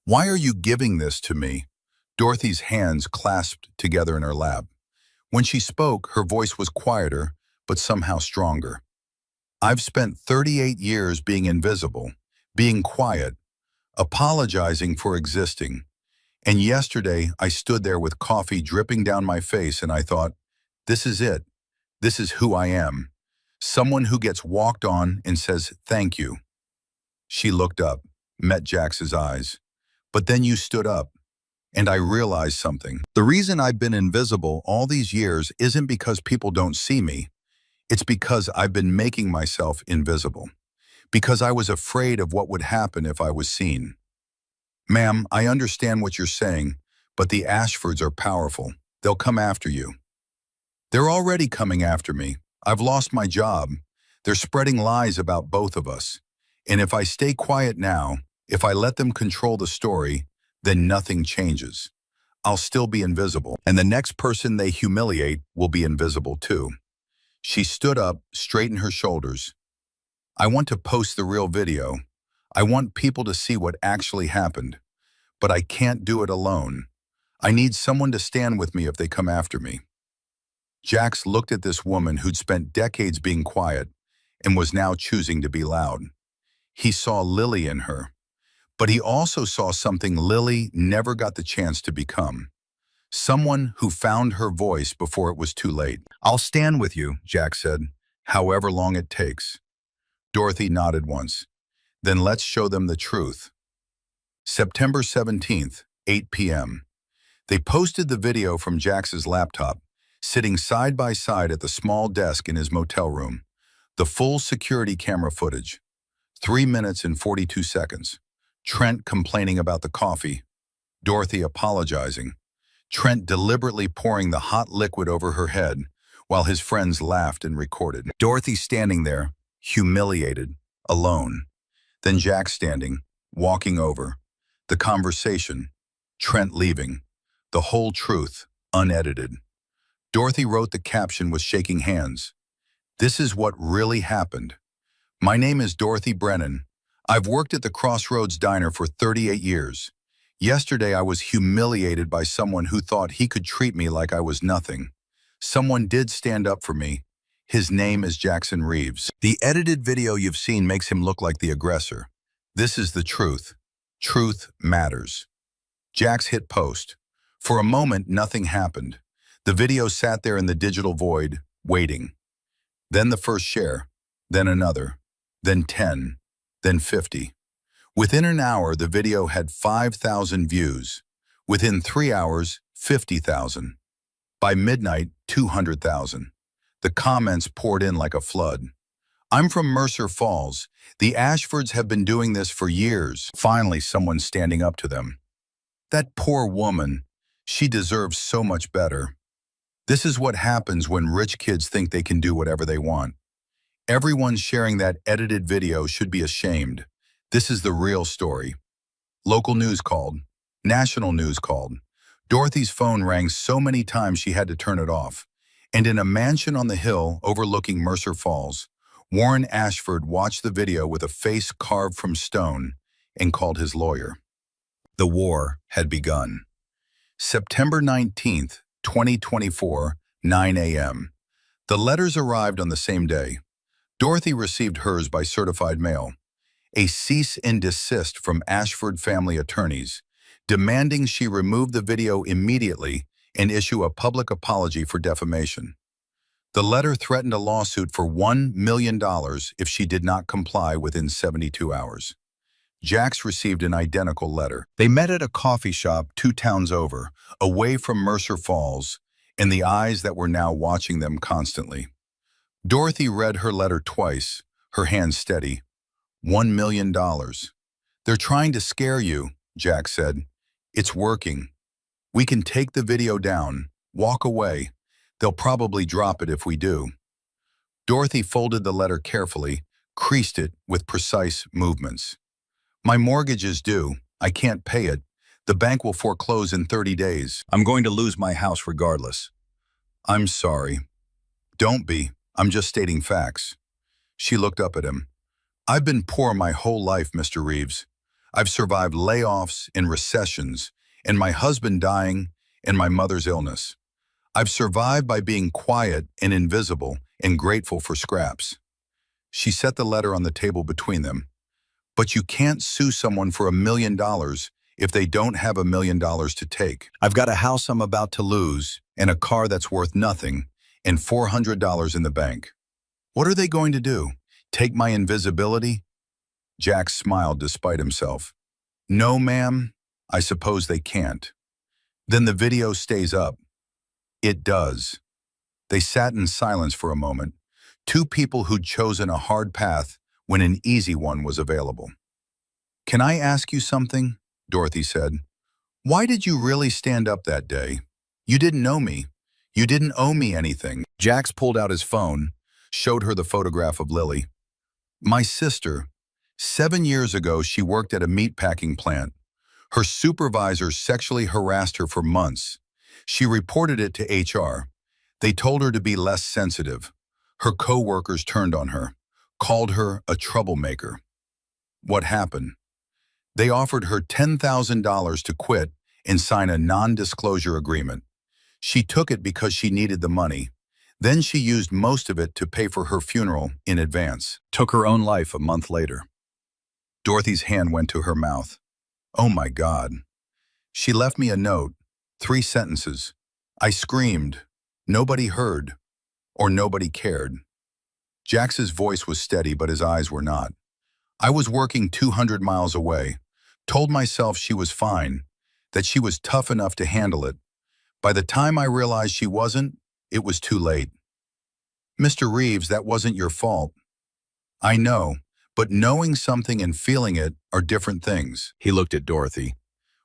Why are you giving this to me?" Dorothy's hands clasped together in her lap. When she spoke, her voice was quieter, but somehow stronger. "I've spent 38 years being invisible, being quiet, apologizing for existing. And yesterday, I stood there with coffee dripping down my face and I thought, this is it. This is who I am. Someone who gets walked on and says, thank you." She looked up, met Jax's eyes. "But then you stood up, and I realized something. The reason I've been invisible all these years isn't because people don't see me. It's because I've been making myself invisible. Because I was afraid of what would happen if I was seen." "Ma'am, I understand what you're saying, but the Ashfords are powerful. They'll come after you." "They're already coming after me. I've lost my job. They're spreading lies about both of us. And if I stay quiet now, if I let them control the story, then nothing changes. I'll still be invisible, and the next person they humiliate will be invisible too." She stood up, straightened her shoulders. "I want to post the real video. I want people to see what actually happened. But I can't do it alone. I need someone to stand with me if they come after me." Jax looked at this woman who'd spent decades being quiet and was now choosing to be loud. He saw Lily in her, but he also saw something Lily never got the chance to become. Someone who found her voice before it was too late. "I'll stand with you," Jax said, "however long it takes." Dorothy nodded once. "Then let's show them the truth." September 17th, 8 p.m. They posted the video from Jax's laptop, sitting side by side at the small desk in his motel room. The full security camera footage. 3 minutes and 42 seconds. Trent complaining about the coffee. Dorothy apologizing. Trent deliberately pouring the hot liquid over her head, while his friends laughed and recorded. Dorothy standing there, humiliated, alone. Then Jax standing, walking over. The conversation. Trent leaving. The whole truth, unedited. Dorothy wrote the caption with shaking hands. This is what really happened. My name is Dorothy Brennan. I've worked at the Crossroads Diner for 38 years. Yesterday I was humiliated by someone who thought he could treat me like I was nothing. Someone did stand up for me. His name is Jackson Reeves. The edited video you've seen makes him look like the aggressor. This is the truth. Truth matters. Jax hit post. For a moment, nothing happened. The video sat there in the digital void, waiting. Then the first share, then another, then 10, then 50. Within an hour, the video had 5,000 views. Within 3 hours, 50,000. By midnight, 200,000. The comments poured in like a flood. I'm from Mercer Falls. The Ashfords have been doing this for years. Finally, someone's standing up to them. That poor woman. She deserves so much better. This is what happens when rich kids think they can do whatever they want. Everyone sharing that edited video should be ashamed. This is the real story. Local news called. National news called. Dorothy's phone rang so many times she had to turn it off. And in a mansion on the hill overlooking Mercer Falls, Warren Ashford watched the video with a face carved from stone and called his lawyer. The war had begun. September 19th, 2024, 9 a.m. The letters arrived on the same day. Dorothy received hers by certified mail. A cease and desist from Ashford family attorneys, demanding she remove the video immediately and issue a public apology for defamation. The letter threatened a lawsuit for $1 million if she did not comply within 72 hours. Jax received an identical letter. They met at a coffee shop 2 towns over, away from Mercer Falls, and the eyes that were now watching them constantly. Dorothy read her letter twice, her hand steady. $1 million. They're trying to scare you, Jax said. It's working. We can take the video down, walk away. They'll probably drop it if we do. Dorothy folded the letter carefully, creased it with precise movements. My mortgage is due. I can't pay it. The bank will foreclose in 30 days. I'm going to lose my house regardless. I'm sorry. Don't be. I'm just stating facts. She looked up at him. I've been poor my whole life, Mr. Reeves. I've survived layoffs and recessions, and my husband dying, and my mother's illness. I've survived by being quiet and invisible and grateful for scraps. She set the letter on the table between them. But you can't sue someone for $1 million if they don't have $1 million to take. I've got a house I'm about to lose, and a car that's worth nothing, and $400 in the bank. What are they going to do? Take my invisibility? Jax smiled despite himself. No, ma'am. I suppose they can't. Then the video stays up. It does. They sat in silence for a moment, 2 people who'd chosen a hard path when an easy one was available. Can I ask you something? Dorothy said. Why did you really stand up that day? You didn't know me. You didn't owe me anything. Jax pulled out his phone, showed her the photograph of Lily. My sister. 7 years ago, she worked at a meatpacking plant. Her supervisor sexually harassed her for months. She reported it to HR. They told her to be less sensitive. Her co-workers turned on her, called her a troublemaker. What happened? They offered her $10,000 to quit and sign a non-disclosure agreement. She took it because she needed the money. Then she used most of it to pay for her funeral in advance. Took her own life a month later. Dorothy's hand went to her mouth. Oh my God. She left me a note, 3 sentences. I screamed. Nobody heard. Or nobody cared. Jax's voice was steady, but his eyes were not. I was working 200 miles away. Told myself she was fine. that she was tough enough to handle it. By the time I realized she wasn't, it was too late. Mr. Reeves, that wasn't your fault. I know, but knowing something and feeling it are different things. He looked at Dorothy.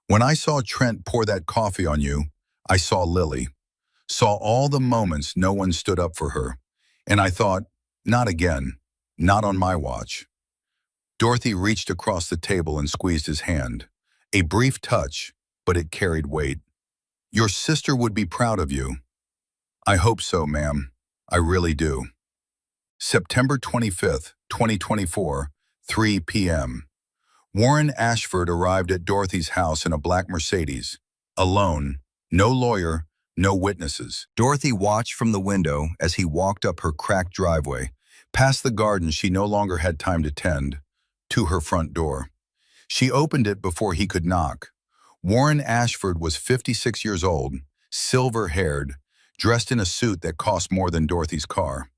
When I saw Trent pour that coffee on you, I saw Lily. Saw all the moments no one stood up for her. And I thought, not again. Not on my watch. Dorothy reached across the table and squeezed his hand. A brief touch, but it carried weight. Your sister would be proud of you. I hope so, ma'am. I really do. September 25th, 2024, 3 p.m. Warren Ashford arrived at Dorothy's house in a black Mercedes. Alone, no lawyer, no witnesses. Dorothy watched from the window as he walked up her cracked driveway, past the garden she no longer had time to tend, to her front door. She opened it before he could knock. Warren Ashford was 56 years old, silver-haired, dressed in a suit that cost more than Dorothy's car.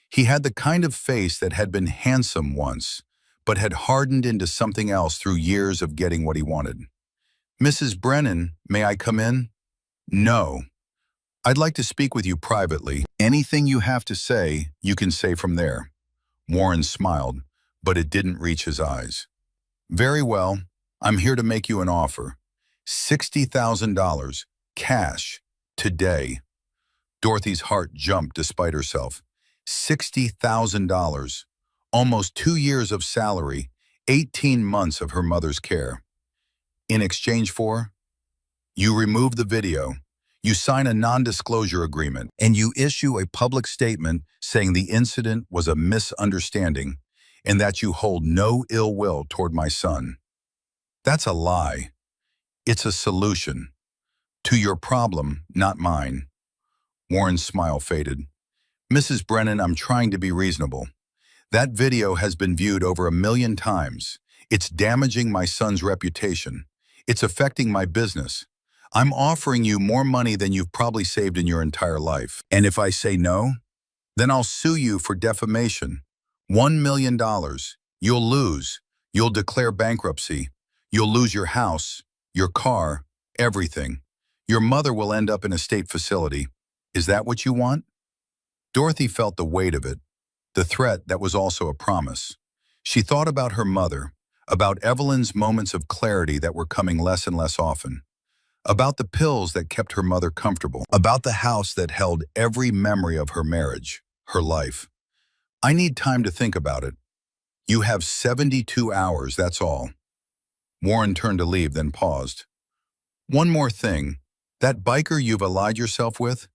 He had the kind of face that had been handsome once, but had hardened into something else through years of getting what he wanted. Mrs. Brennan, may I come in? No. I'd like to speak with you privately. Anything you have to say, you can say from there. Warren smiled, but it didn't reach his eyes. Very well, I'm here to make you an offer. $60,000, cash, today. Dorothy's heart jumped despite herself. $60,000, almost 2 years of salary, 18 months of her mother's care. In exchange for? You remove the video, you sign a non-disclosure agreement, and you issue a public statement saying the incident was a misunderstanding and that you hold no ill will toward my son. That's a lie. It's a solution. To your problem, not mine. Warren's smile faded. Mrs. Brennan, I'm trying to be reasonable. That video has been viewed over 1 million times. It's damaging my son's reputation. It's affecting my business. I'm offering you more money than you've probably saved in your entire life. And if I say no, then I'll sue you for defamation. $1 million. You'll lose. You'll declare bankruptcy. You'll lose your house, your car, everything. Your mother will end up in a state facility. Is that what you want? Dorothy felt the weight of it, the threat that was also a promise. She thought about her mother, about Evelyn's moments of clarity that were coming less and less often, about the pills that kept her mother comfortable, about the house that held every memory of her marriage, her life. I need time to think about it. You have 72 hours, that's all. Warren turned to leave, then paused. One more thing. That biker you've allied yourself with,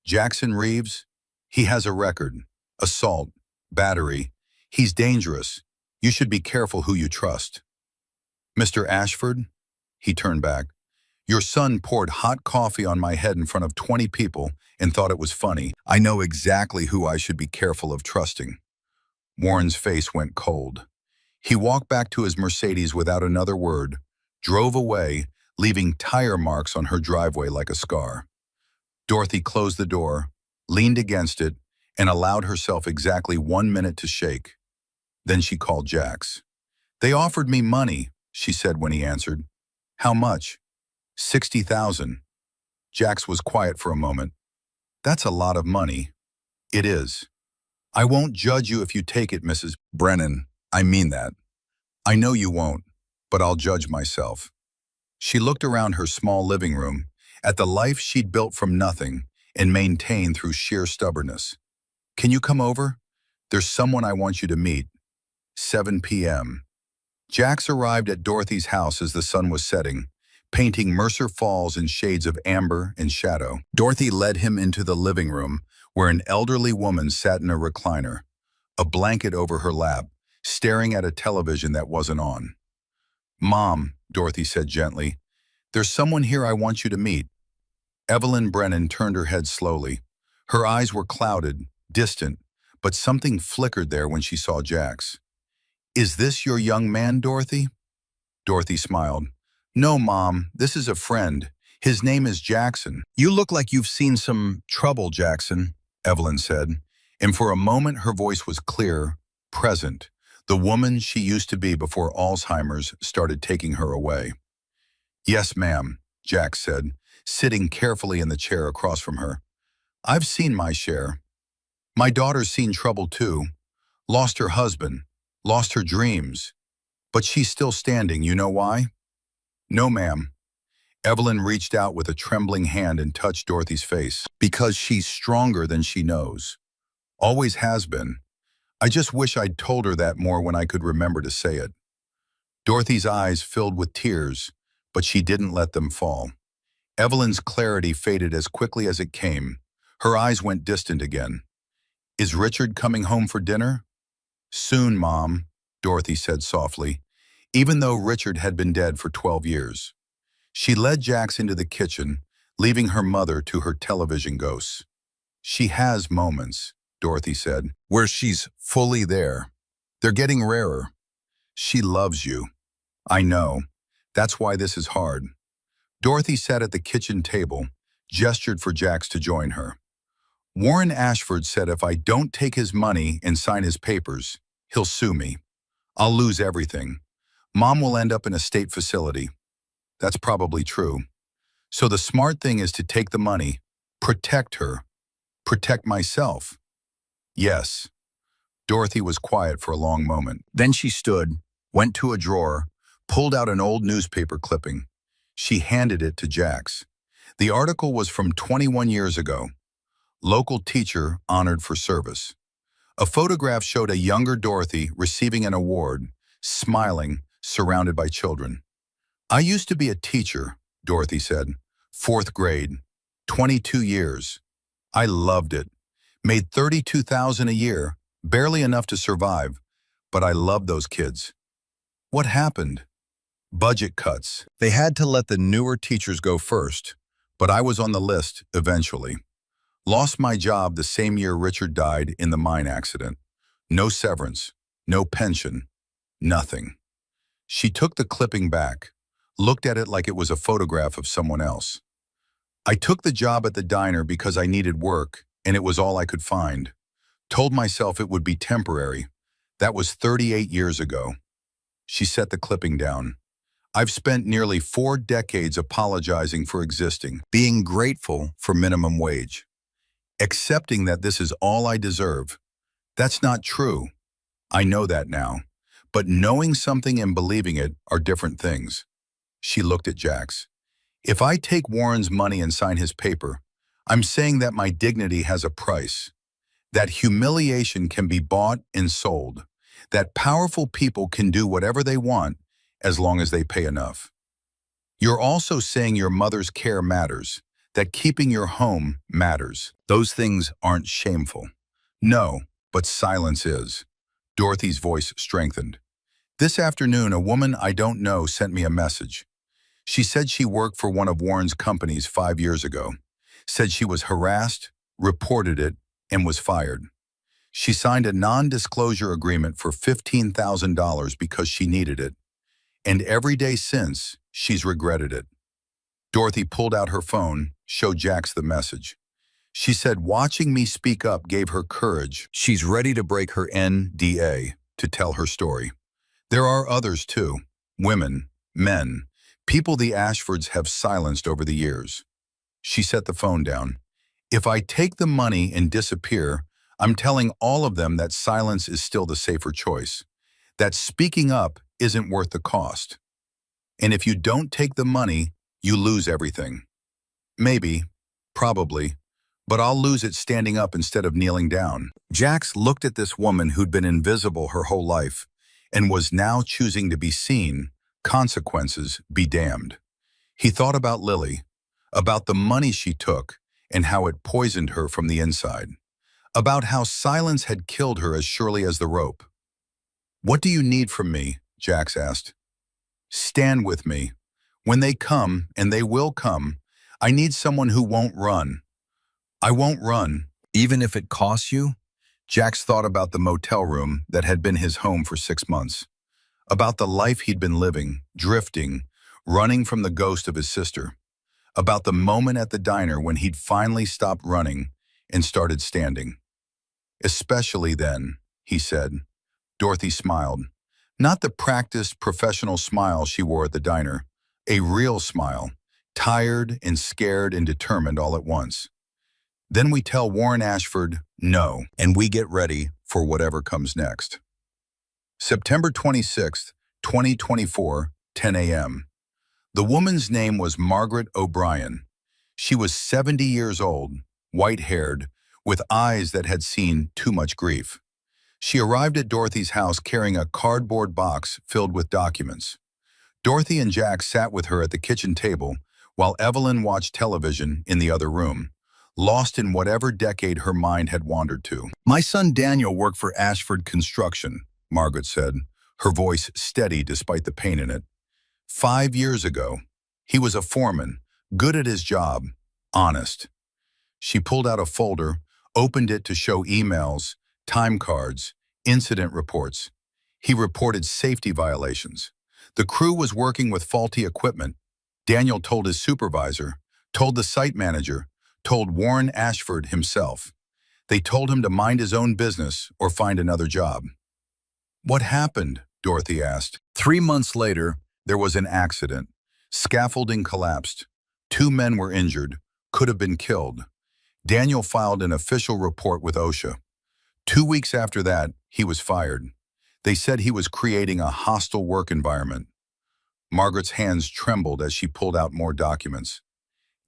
Jackson Reeves, he has a record. Assault, battery. He's dangerous. You should be careful who you trust. Mr. Ashford? He turned back. Your son poured hot coffee on my head in front of 20 people and thought it was funny. I know exactly who I should be careful of trusting. Warren's face went cold. He walked back to his Mercedes without another word, drove away, leaving tire marks on her driveway like a scar. Dorothy closed the door, leaned against it, and allowed herself exactly 1 minute to shake. Then she called Jax. They offered me money, she said when he answered. How much? 60,000. Jax was quiet for a moment. That's a lot of money. It is. I won't judge you if you take it, Mrs. Brennan. I mean that. I know you won't, but I'll judge myself. She looked around her small living room, at the life she'd built from nothing and maintained through sheer stubbornness. Can you come over? There's someone I want you to meet. 7 p.m. Jax arrived at Dorothy's house as the sun was setting, painting Mercer Falls in shades of amber and shadow. Dorothy led him into the living room, where an elderly woman sat in a recliner, a blanket over her lap, staring at a television that wasn't on. Mom, Dorothy said gently, there's someone here I want you to meet. Evelyn Brennan turned her head slowly. Her eyes were clouded, distant, but something flickered there when she saw Jax. Is this your young man, Dorothy? Dorothy smiled. No, Mom, this is a friend. His name is Jackson. You look like you've seen some trouble, Jackson, Evelyn said, and for a moment her voice was clear, present, the woman she used to be before Alzheimer's started taking her away. Yes, ma'am, Jax said, sitting carefully in the chair across from her. I've seen my share. My daughter's seen trouble too. Lost her husband. Lost her dreams. But she's still standing, you know why? No, ma'am. Evelyn reached out with a trembling hand and touched Dorothy's face. Because she's stronger than she knows. Always has been. I just wish I'd told her that more when I could remember to say it. Dorothy's eyes filled with tears, but she didn't let them fall. Evelyn's clarity faded as quickly as it came. Her eyes went distant again. Is Richard coming home for dinner? Soon, Mom, Dorothy said softly, even though Richard had been dead for 12 years. She led Jax into the kitchen, leaving her mother to her television ghosts. She has moments, Dorothy said, where she's fully there. They're getting rarer. She loves you. I know. That's why this is hard. Dorothy sat at the kitchen table, gestured for Jax to join her. Warren Ashford said if I don't take his money and sign his papers, he'll sue me. I'll lose everything. Mom will end up in a state facility. That's probably true. So the smart thing is to take the money, protect her, protect myself. Yes. Dorothy was quiet for a long moment. Then she stood, went to a drawer, pulled out an old newspaper clipping. She handed it to Jax. The article was from 21 years ago. Local teacher honored for service. A photograph showed a younger Dorothy receiving an award, smiling, surrounded by children. I used to be a teacher, Dorothy said. 4th grade, 22 years. I loved it. Made $32,000 a year, barely enough to survive, but I loved those kids. What happened? Budget cuts. They had to let the newer teachers go first, but I was on the list eventually. Lost my job the same year Richard died in the mine accident. No severance, no pension, nothing. She took the clipping back, looked at it like it was a photograph of someone else. I took the job at the diner because I needed work, and it was all I could find. Told myself it would be temporary. That was 38 years ago. She set the clipping down. I've spent nearly 4 decades apologizing for existing, being grateful for minimum wage, accepting that this is all I deserve. That's not true. I know that now. But knowing something and believing it are different things. She looked at Jax. If I take Warren's money and sign his paper, I'm saying that my dignity has a price, that humiliation can be bought and sold, that powerful people can do whatever they want as long as they pay enough. You're also saying your mother's care matters, that keeping your home matters. Those things aren't shameful. No, but silence is. Dorothy's voice strengthened. This afternoon, a woman I don't know sent me a message. She said she worked for one of Warren's companies 5 years ago, said she was harassed, reported it, and was fired. She signed a non-disclosure agreement for $15,000 because she needed it. And every day since, she's regretted it. Dorothy pulled out her phone, showed Jax the message. She said watching me speak up gave her courage. She's ready to break her NDA to tell her story. There are others too, women, men, people the Ashfords have silenced over the years. She set the phone down. If I take the money and disappear, I'm telling all of them that silence is still the safer choice, that speaking up isn't worth the cost. And if you don't take the money, you lose everything. Maybe, probably, but I'll lose it standing up instead of kneeling down. Jax looked at this woman who'd been invisible her whole life and was now choosing to be seen, consequences be damned. He thought about Lily, about the money she took and how it poisoned her from the inside, about how silence had killed her as surely as the rope. What do you need from me? Jax asked. Stand with me. When they come, and they will come, I need someone who won't run. I won't run, even if it costs you. Jax thought about the motel room that had been his home for 6 months, about the life he'd been living, drifting, running from the ghost of his sister, about the moment at the diner when he'd finally stopped running and started standing. Especially then, he said. Dorothy smiled. Not the practiced, professional smile she wore at the diner. A real smile, tired and scared and determined all at once. Then we tell Warren Ashford no, and we get ready for whatever comes next. September 26th, 2024, 10 a.m. The woman's name was Margaret O'Brien. She was 70 years old, white-haired, with eyes that had seen too much grief. She arrived at Dorothy's house carrying a cardboard box filled with documents. Dorothy and Jack sat with her at the kitchen table while Evelyn watched television in the other room, lost in whatever decade her mind had wandered to. "My son Daniel worked for Ashford Construction," Margaret said, her voice steady despite the pain in it. 5 years ago, he was a foreman, good at his job, honest. She pulled out a folder, opened it to show emails, time cards, incident reports. He reported safety violations. The crew was working with faulty equipment. Daniel told his supervisor, told the site manager, told Warren Ashford himself. They told him to mind his own business or find another job. "What happened?" Dorothy asked. 3 months later, there was an accident. Scaffolding collapsed. 2 men were injured, could have been killed. Daniel filed an official report with OSHA. 2 weeks after that, he was fired. They said he was creating a hostile work environment. Margaret's hands trembled as she pulled out more documents.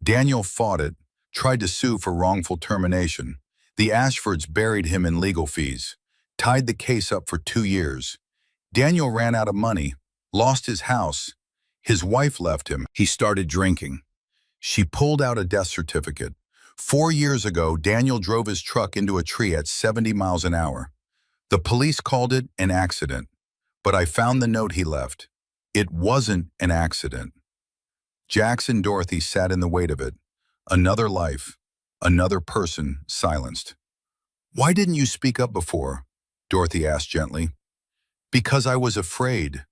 Daniel fought it, tried to sue for wrongful termination. The Ashfords buried him in legal fees, tied the case up for 2 years. Daniel ran out of money, lost his house. His wife left him. He started drinking. She pulled out a death certificate. 4 years ago, Daniel drove his truck into a tree at 70 miles an hour. The police called it an accident, but I found the note he left. It wasn't an accident. Jax and Dorothy sat in the weight of it. Another life, another person silenced. "Why didn't you speak up before?" Dorothy asked gently. "Because I was afraid.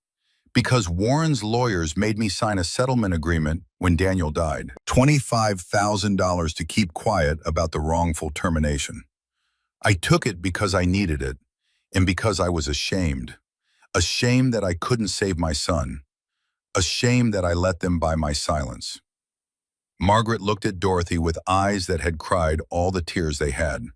Because Warren's lawyers made me sign a settlement agreement when Daniel died. $25,000 to keep quiet about the wrongful termination. I took it because I needed it, and because I was ashamed. Ashamed that I couldn't save my son. Ashamed that I let them buy my silence." Margaret looked at Dorothy with eyes that had cried all the tears they had.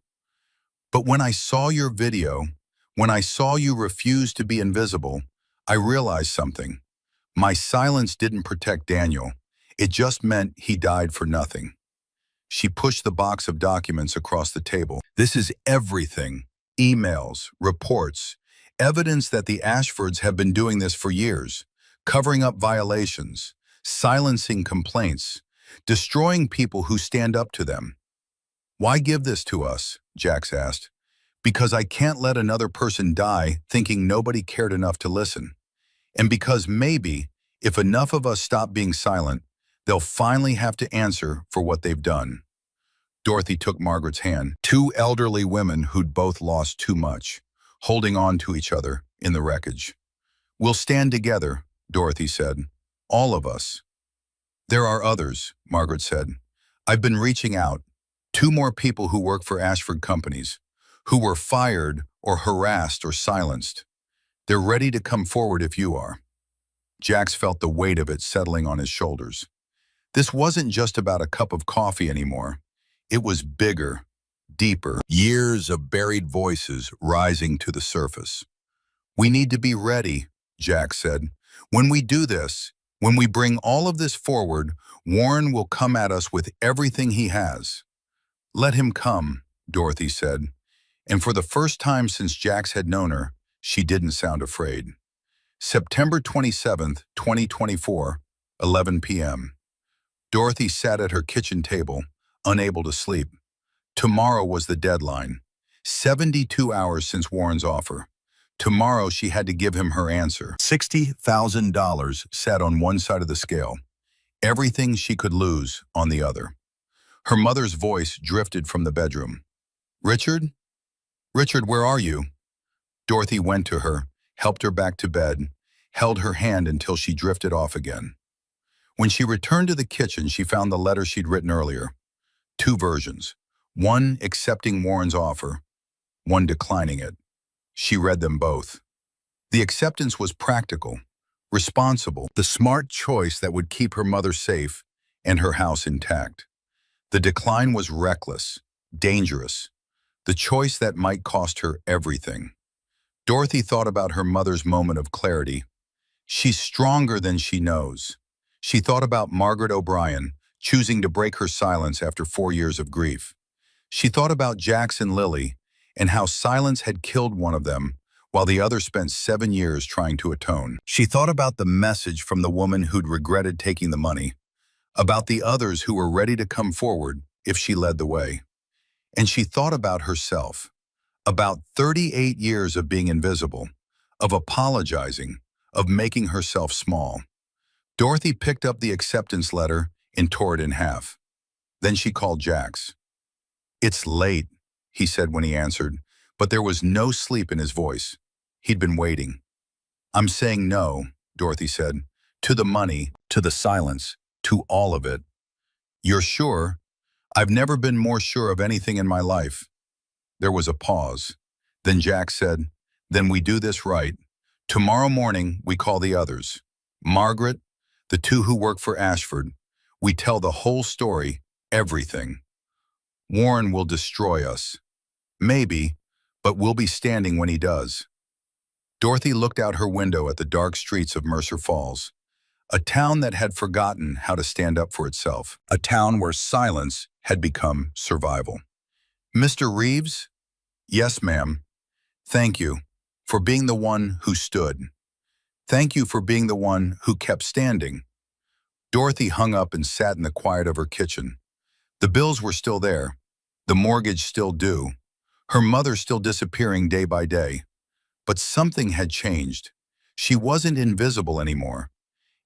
"But when I saw your video, when I saw you refuse to be invisible, I realized something. My silence didn't protect Daniel. It just meant he died for nothing." She pushed the box of documents across the table. "This is everything. Emails, reports, evidence that the Ashfords have been doing this for years, covering up violations, silencing complaints, destroying people who stand up to them." "Why give this to us?" Jax asked. "Because I can't let another person die thinking nobody cared enough to listen. And because maybe, if enough of us stop being silent, they'll finally have to answer for what they've done." Dorothy took Margaret's hand, 2 elderly women who'd both lost too much, holding on to each other in the wreckage. "We'll stand together," Dorothy said. "All of us." "There are others," Margaret said. "I've been reaching out. 2 more people who work for Ashford companies, who were fired or harassed or silenced. They're ready to come forward if you are." Jax felt the weight of it settling on his shoulders. This wasn't just about a cup of coffee anymore. It was bigger, deeper, years of buried voices rising to the surface. "We need to be ready," Jax said. "When we do this, when we bring all of this forward, Warren will come at us with everything he has." "Let him come," Dorothy said. And for the first time since Jax had known her, she didn't sound afraid. September 27th, 2024, 11 p.m. Dorothy sat at her kitchen table, unable to sleep. Tomorrow was the deadline. 72 hours since Warren's offer. Tomorrow she had to give him her answer. $60,000 sat on one side of the scale. Everything she could lose on the other. Her mother's voice drifted from the bedroom. "Richard? Richard, where are you?" Dorothy went to her, helped her back to bed, held her hand until she drifted off again. When she returned to the kitchen, she found the letter she'd written earlier. 2 versions. One accepting Warren's offer, one declining it. She read them both. The acceptance was practical, responsible, the smart choice that would keep her mother safe and her house intact. The decline was reckless, dangerous, the choice that might cost her everything. Dorothy thought about her mother's moment of clarity. She's stronger than she knows. She thought about Margaret O'Brien, choosing to break her silence after 4 years of grief. She thought about Jax and Lily, and how silence had killed one of them, while the other spent 7 years trying to atone. She thought about the message from the woman who'd regretted taking the money, about the others who were ready to come forward if she led the way. And she thought about herself, about 38 years of being invisible, of apologizing, of making herself small. Dorothy picked up the acceptance letter and tore it in half. Then she called Jax. "It's late," he said when he answered, but there was no sleep in his voice. He'd been waiting. "I'm saying no," Dorothy said, "to the money, to the silence, to all of it." "You're sure?" "I've never been more sure of anything in my life." There was a pause. Then Jax said, "Then we do this right. Tomorrow morning, we call the others. Margaret, the two who work for Ashford. We tell the whole story, everything. Warren will destroy us. Maybe, but we'll be standing when he does." Dorothy looked out her window at the dark streets of Mercer Falls, a town that had forgotten how to stand up for itself, a town where silence had become survival. "Mr. Reeves?" "Yes, ma'am." "Thank you for being the one who stood. Thank you for being the one who kept standing." Dorothy hung up and sat in the quiet of her kitchen. The bills were still there, the mortgage still due, her mother still disappearing day by day. But something had changed. She wasn't invisible anymore.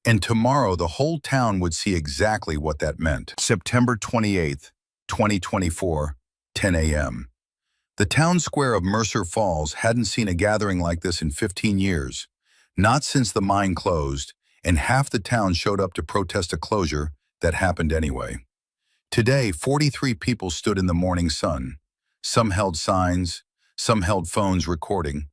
And tomorrow the whole town would see exactly what that meant. September 28th, 2024, 10 a.m. The town square of Mercer Falls hadn't seen a gathering like this in 15 years, not since the mine closed, and half the town showed up to protest a closure that happened anyway. Today, 43 people stood in the morning sun. Some held signs, some held phones recording.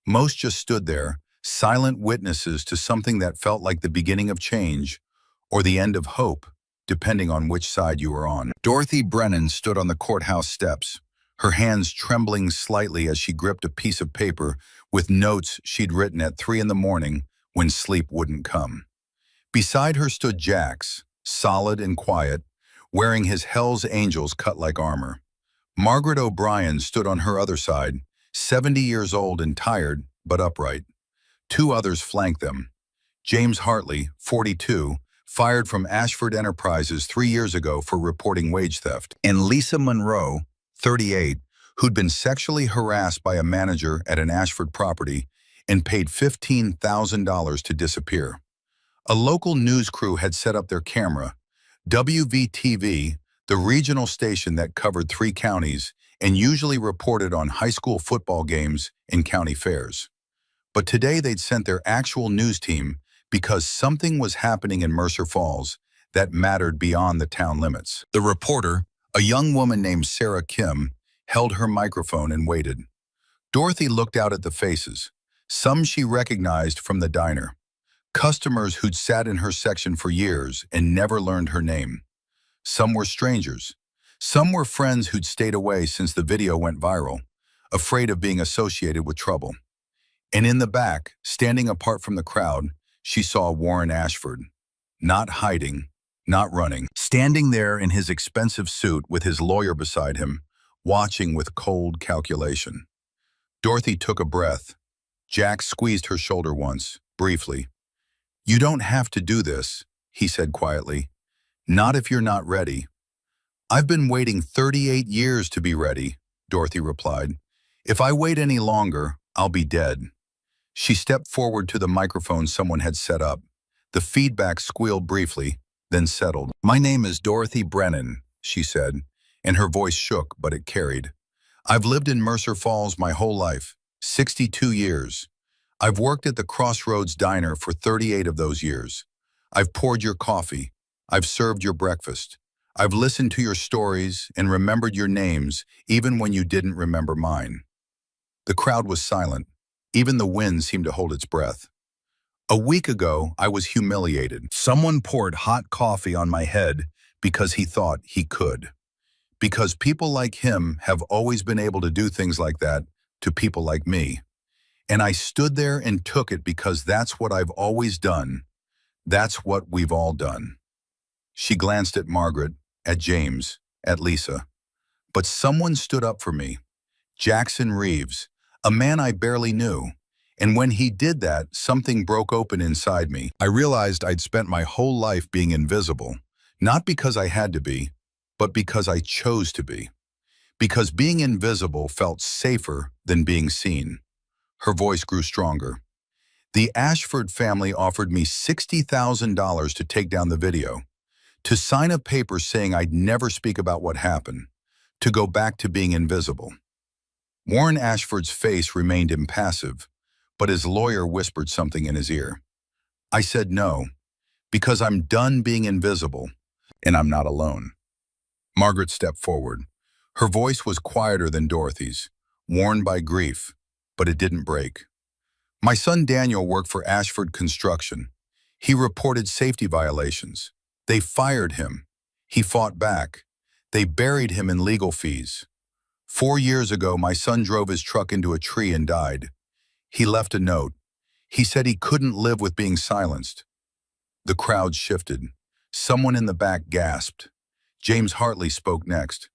Most just stood there, silent witnesses to something that felt like the beginning of change, or the end of hope, depending on which side you were on. Dorothy Brennan stood on the courthouse steps, her hands trembling slightly as she gripped a piece of paper with notes she'd written at 3 in the morning when sleep wouldn't come. Beside her stood Jax, solid and quiet, wearing his Hell's Angels cut like armor. Margaret O'Brien stood on her other side, 70 years old and tired, but upright. 2 others flanked them. James Hartley, 42, fired from Ashford Enterprises 3 years ago for reporting wage theft, and Lisa Monroe, 38, who'd been sexually harassed by a manager at an Ashford property and paid $15,000 to disappear. A local news crew had set up their camera. WVTV, the regional station that covered 3 counties and usually reported on high school football games and county fairs. But today they'd sent their actual news team because something was happening in Mercer Falls that mattered beyond the town limits. The reporter, a young woman named Sarah Kim, held her microphone and waited. Dorothy looked out at the faces. Some she recognized from the diner. Customers who'd sat in her section for years and never learned her name. Some were strangers. Some were friends who'd stayed away since the video went viral, afraid of being associated with trouble. And in the back, standing apart from the crowd, she saw Warren Ashford. Not hiding, not running. Standing there in his expensive suit with his lawyer beside him, watching with cold calculation. Dorothy took a breath. Jack squeezed her shoulder once, briefly. "You don't have to do this," he said quietly. "Not if you're not ready." "I've been waiting 38 years to be ready," Dorothy replied. "If I wait any longer, I'll be dead." She stepped forward to the microphone someone had set up. The feedback squealed briefly, then settled. "My name is Dorothy Brennan," she said, and her voice shook, but it carried. "I've lived in Mercer Falls my whole life, 62 years. I've worked at the Crossroads Diner for 38 of those years. I've poured your coffee. I've served your breakfast. I've listened to your stories and remembered your names even when you didn't remember mine." The crowd was silent. Even the wind seemed to hold its breath. "A week ago, I was humiliated. Someone poured hot coffee on my head because he thought he could. Because people like him have always been able to do things like that to people like me. And I stood there and took it because that's what I've always done. That's what we've all done. She glanced at Margaret, at James, at Lisa. But someone stood up for me. Jackson Reeves, a man I barely knew. And when he did that, something broke open inside me. I realized I'd spent my whole life being invisible, not because I had to be, but because I chose to be. Because being invisible felt safer than being seen. Her voice grew stronger. The Ashford family offered me $60,000 to take down the video, to sign a paper saying I'd never speak about what happened, to go back to being invisible. Warren Ashford's face remained impassive, but his lawyer whispered something in his ear. I said no, because I'm done being invisible, and I'm not alone. Margaret stepped forward. Her voice was quieter than Dorothy's, worn by grief, but it didn't break. My son Daniel worked for Ashford Construction. He reported safety violations. They fired him. He fought back. They buried him in legal fees. 4 years ago, my son drove his truck into a tree and died. He left a note. He said he couldn't live with being silenced. The crowd shifted. Someone in the back gasped. James Hartley spoke next.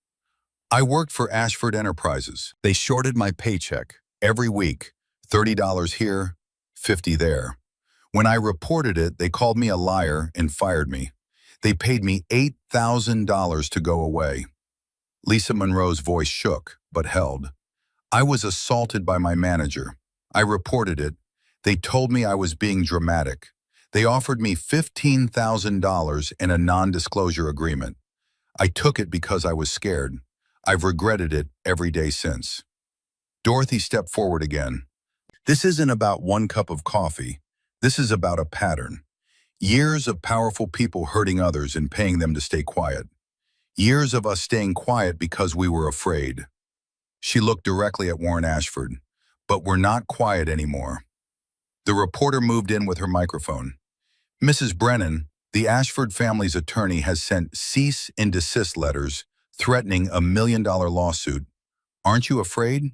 I worked for Ashford Enterprises. They shorted my paycheck every week, $30 here, $50 there. When I reported it, they called me a liar and fired me. They paid me $8,000 to go away. Lisa Monroe's voice shook, but held. I was assaulted by my manager. I reported it. They told me I was being dramatic. They offered me $15,000 and a non-disclosure agreement. I took it because I was scared. I've regretted it every day since. Dorothy stepped forward again. This isn't about one cup of coffee. This is about a pattern. Years of powerful people hurting others and paying them to stay quiet. Years of us staying quiet because we were afraid. She looked directly at Warren Ashford. But we're not quiet anymore. The reporter moved in with her microphone. Mrs. Brennan, the Ashford family's attorney, has sent cease and desist letters threatening a $1 million lawsuit. Aren't you afraid?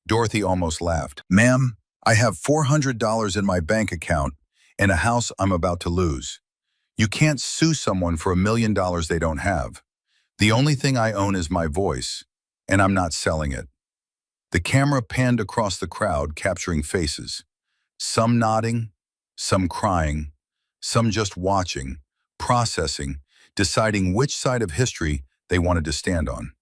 Dorothy almost laughed. Ma'am, I have $400 in my bank account and a house I'm about to lose. You can't sue someone for $1 million they don't have. The only thing I own is my voice, and I'm not selling it. The camera panned across the crowd, capturing faces. Some nodding, some crying, some just watching, processing, deciding which side of history they wanted to stand on.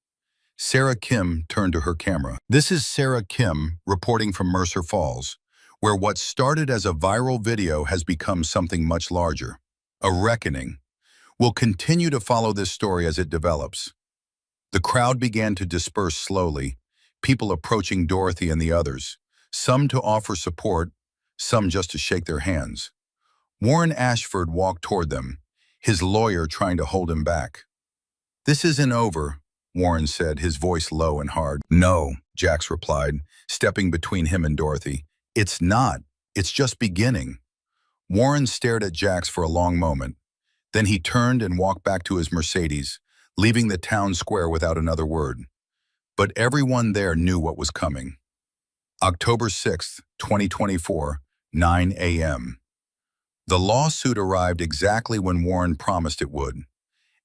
Sarah Kim turned to her camera. This is Sarah Kim reporting from Mercer Falls, where what started as a viral video has become something much larger. A reckoning. We'll continue to follow this story as it develops. The crowd began to disperse slowly, people approaching Dorothy and the others, some to offer support, some just to shake their hands. Warren Ashford walked toward them, his lawyer trying to hold him back. This isn't over, Warren said, his voice low and hard. No, Jax replied, stepping between him and Dorothy. It's not. It's just beginning. Warren stared at Jax for a long moment. Then he turned and walked back to his Mercedes, leaving the town square without another word. But everyone there knew what was coming. October 6th, 2024, 9 a.m. The lawsuit arrived exactly when Warren promised it would.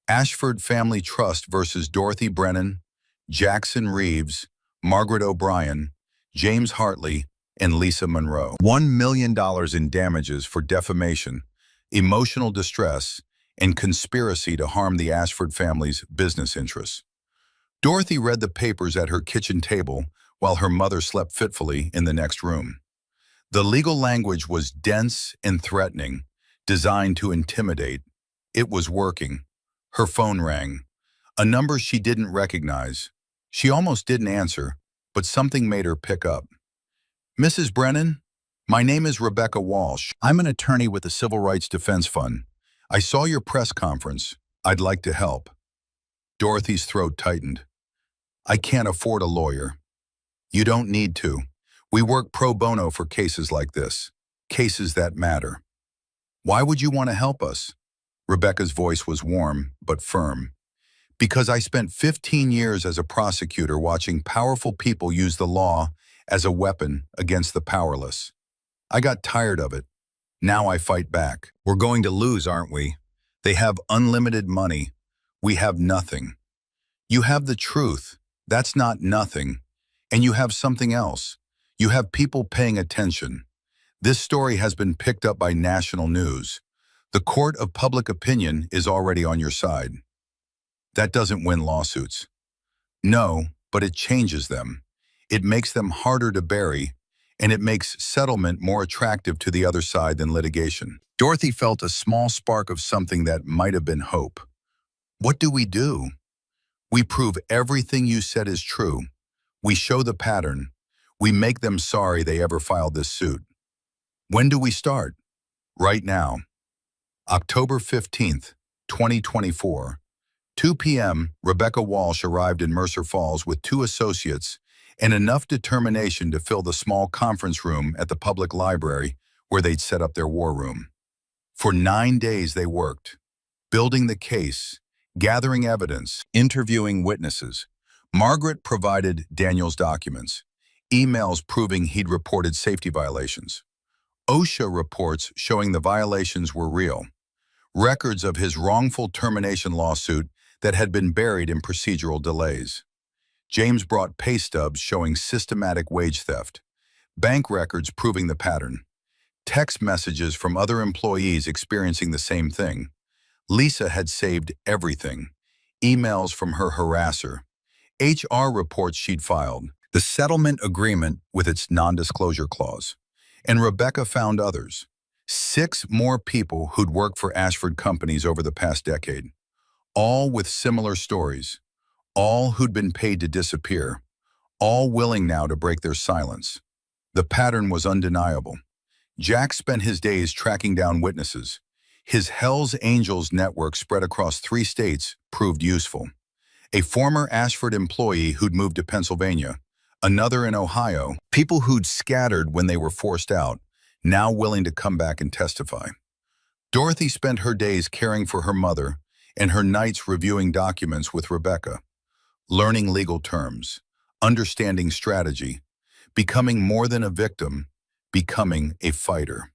Ashford Family Trust versus Dorothy Brennan, Jackson Reeves, Margaret O'Brien, James Hartley, and Lisa Monroe. $1 million in damages for defamation, emotional distress, and conspiracy to harm the Ashford family's business interests. Dorothy read the papers at her kitchen table while her mother slept fitfully in the next room. The legal language was dense and threatening, designed to intimidate. It was working. Her phone rang. A number she didn't recognize. She almost didn't answer, but something made her pick up. Mrs. Brennan, my name is Rebecca Walsh. I'm an attorney with the Civil Rights Defense Fund. I saw your press conference. I'd like to help. Dorothy's throat tightened. I can't afford a lawyer. You don't need to. We work pro bono for cases like this, cases that matter. Why would you want to help us? Rebecca's voice was warm but firm. Because I spent 15 years as a prosecutor watching powerful people use the law as a weapon against the powerless. I got tired of it. Now I fight back. We're going to lose, aren't we? They have unlimited money. We have nothing. You have the truth. That's not nothing. And you have something else. You have people paying attention. This story has been picked up by national news. The court of public opinion is already on your side. That doesn't win lawsuits. No, but it changes them. It makes them harder to bury, and it makes settlement more attractive to the other side than litigation. Dorothy felt a small spark of something that might have been hope. What do? We prove everything you said is true. We show the pattern. We make them sorry they ever filed this suit. When do we start? Right now. October 15th, 2024. 2 p.m., Rebecca Walsh arrived in Mercer Falls with 2 associates and enough determination to fill the small conference room at the public library where they'd set up their war room. For 9 days they worked, building the case, gathering evidence, interviewing witnesses. Margaret provided Daniel's documents, emails proving he'd reported safety violations, OSHA reports showing the violations were real, records of his wrongful termination lawsuit that had been buried in procedural delays. James brought pay stubs showing systematic wage theft, bank records proving the pattern, text messages from other employees experiencing the same thing. Lisa had saved everything, emails from her harasser, HR reports she'd filed, the settlement agreement with its non-disclosure clause. And Rebecca found others, 6 more people who'd worked for Ashford companies over the past decade, all with similar stories, all who'd been paid to disappear, all willing now to break their silence. The pattern was undeniable. Jack spent his days tracking down witnesses. His Hell's Angels network spread across 3 states proved useful. A former Ashford employee who'd moved to Pennsylvania, another in Ohio, people who'd scattered when they were forced out, now willing to come back and testify. Dorothy spent her days caring for her mother and her nights reviewing documents with Rebecca, learning legal terms, understanding strategy, becoming more than a victim, becoming a fighter.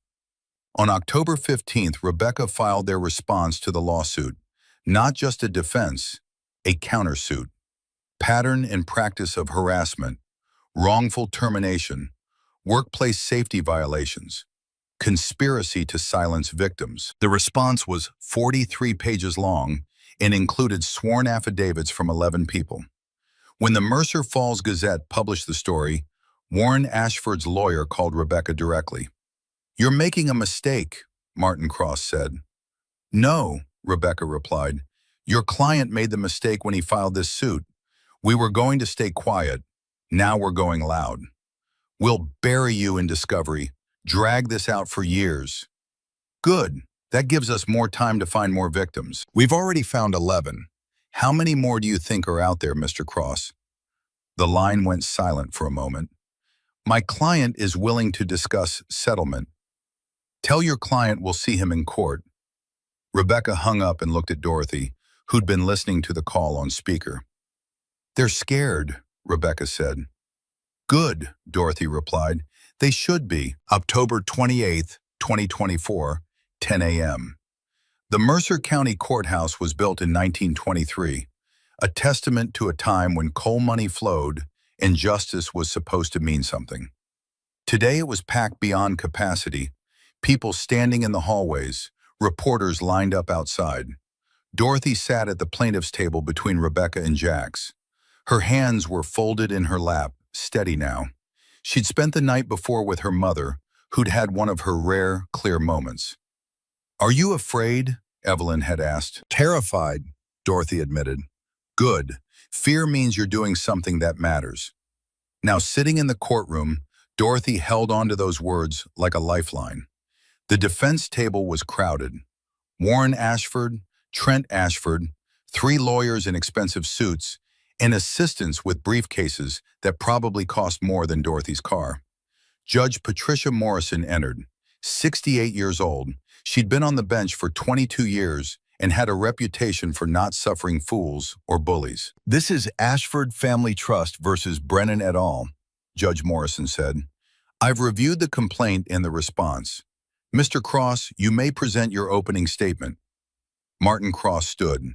On October 15th, Rebecca filed their response to the lawsuit, not just a defense, a countersuit. Pattern and practice of harassment, wrongful termination, workplace safety violations, conspiracy to silence victims. The response was 43 pages long and included sworn affidavits from 11 people. When the Mercer Falls Gazette published the story, Warren Ashford's lawyer called Rebecca directly. "You're making a mistake," Martin Cross said. "No," Rebecca replied. "Your client made the mistake when he filed this suit. We were going to stay quiet. Now we're going loud. We'll bury you in discovery, drag this out for years." "Good. That gives us more time to find more victims. We've already found 11. How many more do you think are out there, Mr. Cross?" The line went silent for a moment. "My client is willing to discuss settlement. Tell your client we'll see him in court." Rebecca hung up and looked at Dorothy, who'd been listening to the call on speaker. "They're scared," Rebecca said. "Good," Dorothy replied. "They should be." October 28th, 2024, 10 a.m. The Mercer County Courthouse was built in 1923, a testament to a time when coal money flowed and justice was supposed to mean something. Today it was packed beyond capacity, people standing in the hallways, reporters lined up outside. Dorothy sat at the plaintiff's table between Rebecca and Jack's. Her hands were folded in her lap, steady now. She'd spent the night before with her mother, who'd had one of her rare, clear moments. "Are you afraid?" Evelyn had asked. "Terrified," Dorothy admitted. "Good. Fear means you're doing something that matters." Now, sitting in the courtroom, Dorothy held onto those words like a lifeline. The defense table was crowded. Warren Ashford, Trent Ashford, 3 lawyers in expensive suits, and assistants with briefcases that probably cost more than Dorothy's car. Judge Patricia Morrison entered, 68 years old, she'd been on the bench for 22 years and had a reputation for not suffering fools or bullies. "This is Ashford Family Trust versus Brennan et al., Judge Morrison said. "I've reviewed the complaint and the response. Mr. Cross, you may present your opening statement." Martin Cross stood,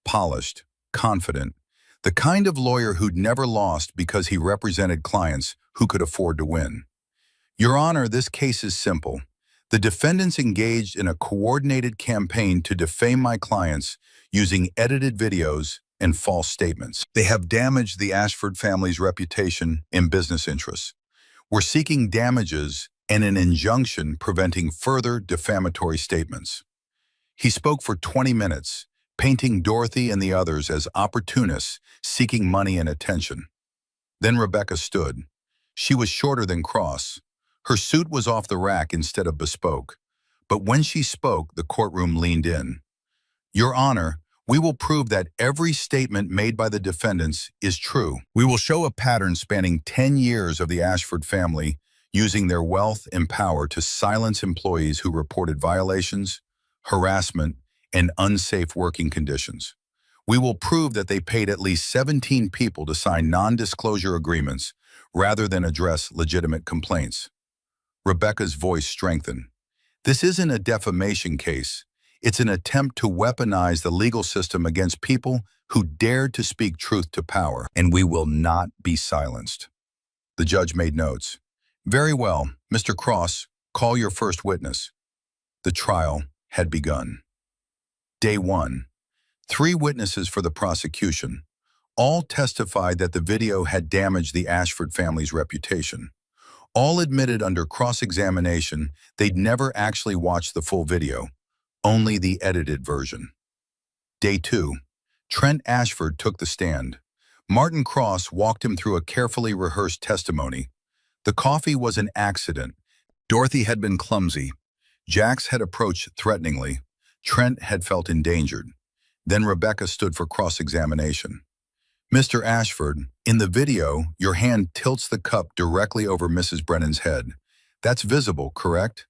polished, confident, the kind of lawyer who'd never lost because he represented clients who could afford to win. "Your Honor, this case is simple. The defendants engaged in a coordinated campaign to defame my clients using edited videos and false statements. They have damaged the Ashford family's reputation and business interests. We're seeking damages and an injunction preventing further defamatory statements." He spoke for 20 minutes, painting Dorothy and the others as opportunists seeking money and attention. Then Rebecca stood. She was shorter than Cross. Her suit was off the rack instead of bespoke. But when she spoke, the courtroom leaned in. "Your Honor, we will prove that every statement made by the defendants is true. We will show a pattern spanning 10 years of the Ashford family using their wealth and power to silence employees who reported violations, harassment, and unsafe working conditions. We will prove that they paid at least 17 people to sign non-disclosure agreements rather than address legitimate complaints." Rebecca's voice strengthened. "This isn't a defamation case. It's an attempt to weaponize the legal system against people who dared to speak truth to power, and we will not be silenced." The judge made notes. "Very well, Mr. Cross, call your first witness." The trial had begun. Day 1. 3 witnesses for the prosecution. All testified that the video had damaged the Ashford family's reputation. All admitted under cross-examination they'd never actually watched the full video, only the edited version. Day 2. Trent Ashford took the stand. Martin Cross walked him through a carefully rehearsed testimony. The coffee was an accident. Dorothy had been clumsy. Jax had approached threateningly. Trent had felt endangered. Then Rebecca stood for cross-examination. "Mr. Ashford, in the video, your hand tilts the cup directly over Mrs. Brennan's head. That's visible, correct?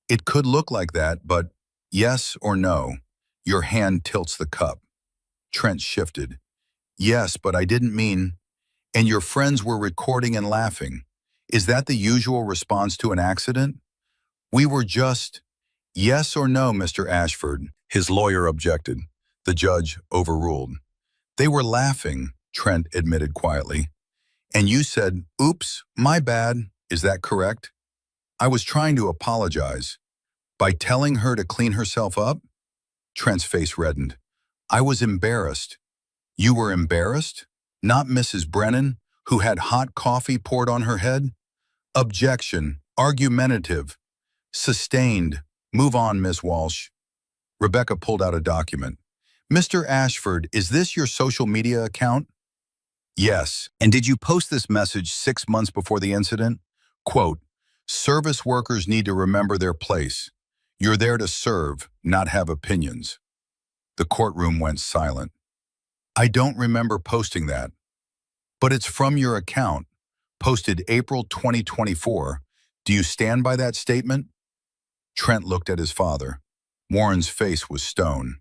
It could look like that, but yes or no, your hand tilts the cup." Trent shifted. "Yes, but I didn't mean..." "And your friends were recording and laughing. Is that the usual response to an accident?" "We were just..." "Yes or no, Mr. Ashford," his lawyer objected. The judge overruled. "They were laughing," Trent admitted quietly. "And you said, 'Oops, my bad.' Is that correct?" "I was trying to apologize." "By telling her to clean herself up?" Trent's face reddened. "I was embarrassed." "You were embarrassed? Not Mrs. Brennan, who had hot coffee poured on her head?" "Objection. Argumentative. Sustained. Move on, Miss Walsh." Rebecca pulled out a document. "Mr. Ashford, is this your social media account?" "Yes." "And did you post this message 6 months before the incident?" Quote, "Service workers need to remember their place. You're there to serve, not have opinions." The courtroom went silent. "I don't remember posting that." "But it's from your account, posted April 2024. Do you stand by that statement?" Trent looked at his father. Warren's face was stone.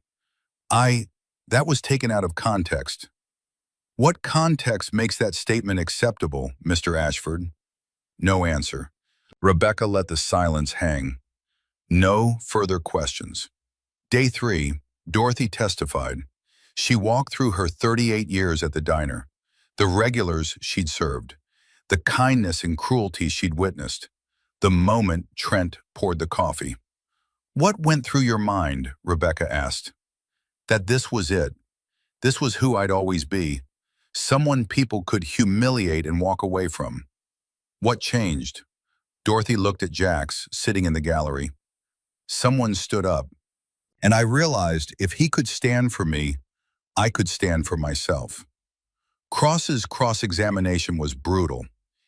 That was taken out of context." "What context makes that statement acceptable, Mr. Ashford?" No answer. Rebecca let the silence hang. No further questions. Day 3, Dorothy testified. She walked through her 38 years at the diner, the regulars she'd served, the kindness and cruelty she'd witnessed, the moment Trent poured the coffee. "What went through your mind?" Rebecca asked. "That this was it. This was who I'd always be. Someone people could humiliate and walk away from." "What changed?" Dorothy looked at Jax, sitting in the gallery. "Someone stood up. And I realized if he could stand for me, I could stand for myself." Cross's cross-examination was brutal.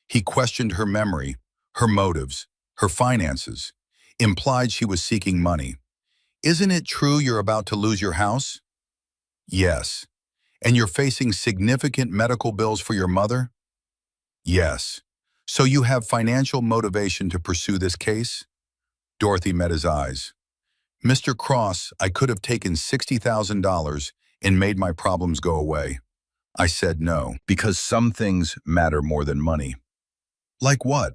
He questioned her memory, her motives, her finances, implied she was seeking money. "Isn't it true you're about to lose your house?" "Yes." "And you're facing significant medical bills for your mother?" "Yes." "So you have financial motivation to pursue this case?" Dorothy met his eyes. Mr. Cross, I could have taken $60,000 and made my problems go away. I said no, because some things matter more than money. Like what?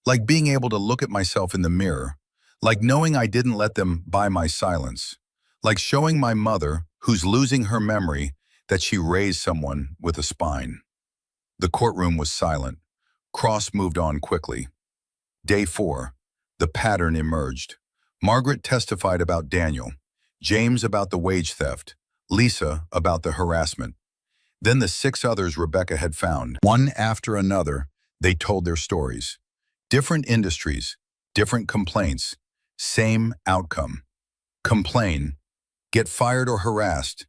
Like being able to look at myself in the mirror. Like knowing I didn't let them buy my silence. Like showing my mother, who's losing her memory, that she raised someone with a spine. The courtroom was silent. Cross moved on quickly. Day 4. The pattern emerged. Margaret testified about Daniel, James about the wage theft, Lisa about the harassment. Then the 6 others Rebecca had found. One after another, they told their stories. Different industries, different complaints, same outcome. Complain, get fired or harassed,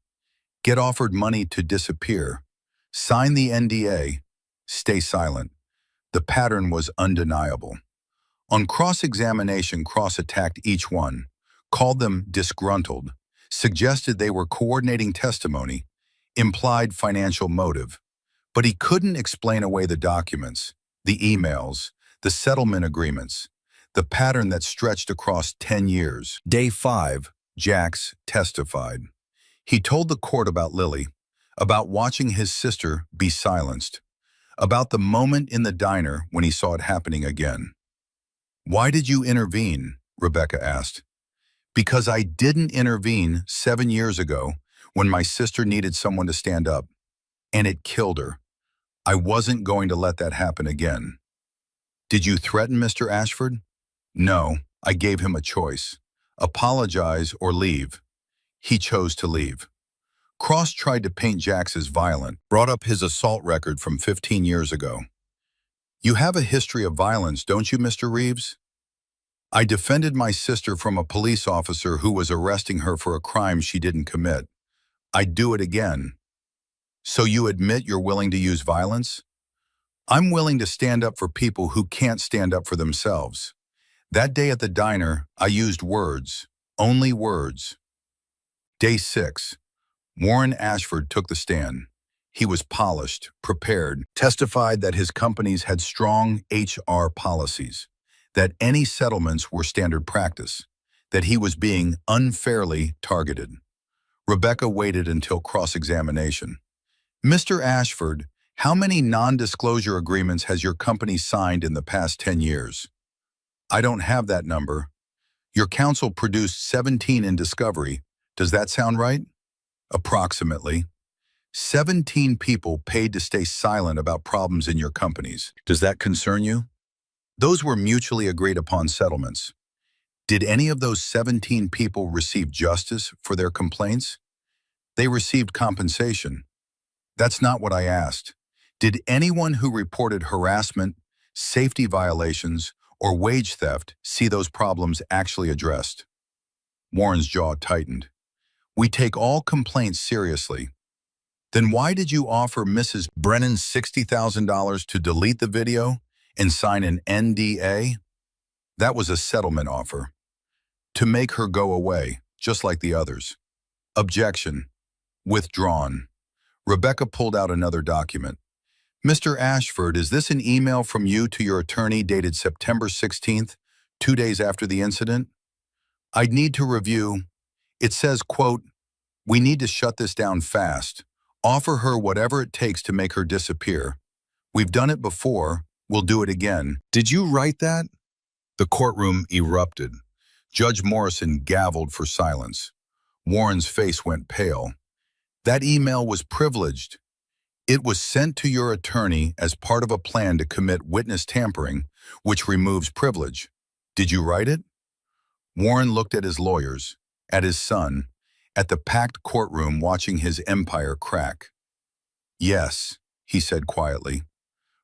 get offered money to disappear, sign the NDA, stay silent. The pattern was undeniable. On cross-examination, Cross attacked each one, called them disgruntled, suggested they were coordinating testimony, implied financial motive. But he couldn't explain away the documents, the emails, the settlement agreements, the pattern that stretched across 10 years. Day 5, Jax testified. He told the court about Lily, about watching his sister be silenced, about the moment in the diner when he saw it happening again. Why did you intervene? Rebecca asked. Because I didn't intervene 7 years ago when my sister needed someone to stand up, and it killed her. I wasn't going to let that happen again. Did you threaten Mr. Ashford? No, I gave him a choice. Apologize or leave. He chose to leave. Cross tried to paint Jax as violent, brought up his assault record from 15 years ago. You have a history of violence, don't you, Mr. Reeves? I defended my sister from a police officer who was arresting her for a crime she didn't commit. I'd do it again. So you admit you're willing to use violence? I'm willing to stand up for people who can't stand up for themselves. That day at the diner, I used words, only words. Day 6. Warren Ashford took the stand. He was polished, prepared, testified that his companies had strong HR policies, that any settlements were standard practice, that he was being unfairly targeted. Rebecca waited until cross-examination. Mr. Ashford, how many non-disclosure agreements has your company signed in the past 10 years? I don't have that number. Your counsel produced 17 in discovery. Does that sound right? Approximately. 17 people paid to stay silent about problems in your companies. Does that concern you? Those were mutually agreed upon settlements. Did any of those 17 people receive justice for their complaints? They received compensation. That's not what I asked. Did anyone who reported harassment, safety violations, or wage theft see those problems actually addressed? Warren's jaw tightened. We take all complaints seriously. Then why did you offer Mrs. Brennan $60,000 to delete the video and sign an NDA? That was a settlement offer. To make her go away, just like the others. Objection. Withdrawn. Rebecca pulled out another document. Mr. Ashford, is this an email from you to your attorney dated September 16th, 2 days after the incident? I'd need to review. It says, quote, we need to shut this down fast. Offer her whatever it takes to make her disappear. We've done it before. We'll do it again. Did you write that? The courtroom erupted. Judge Morrison gavelled for silence. Warren's face went pale. That email was privileged. It was sent to your attorney as part of a plan to commit witness tampering, which removes privilege. Did you write it? Warren looked at his lawyers, at his son, at the packed courtroom watching his empire crack. Yes, he said quietly.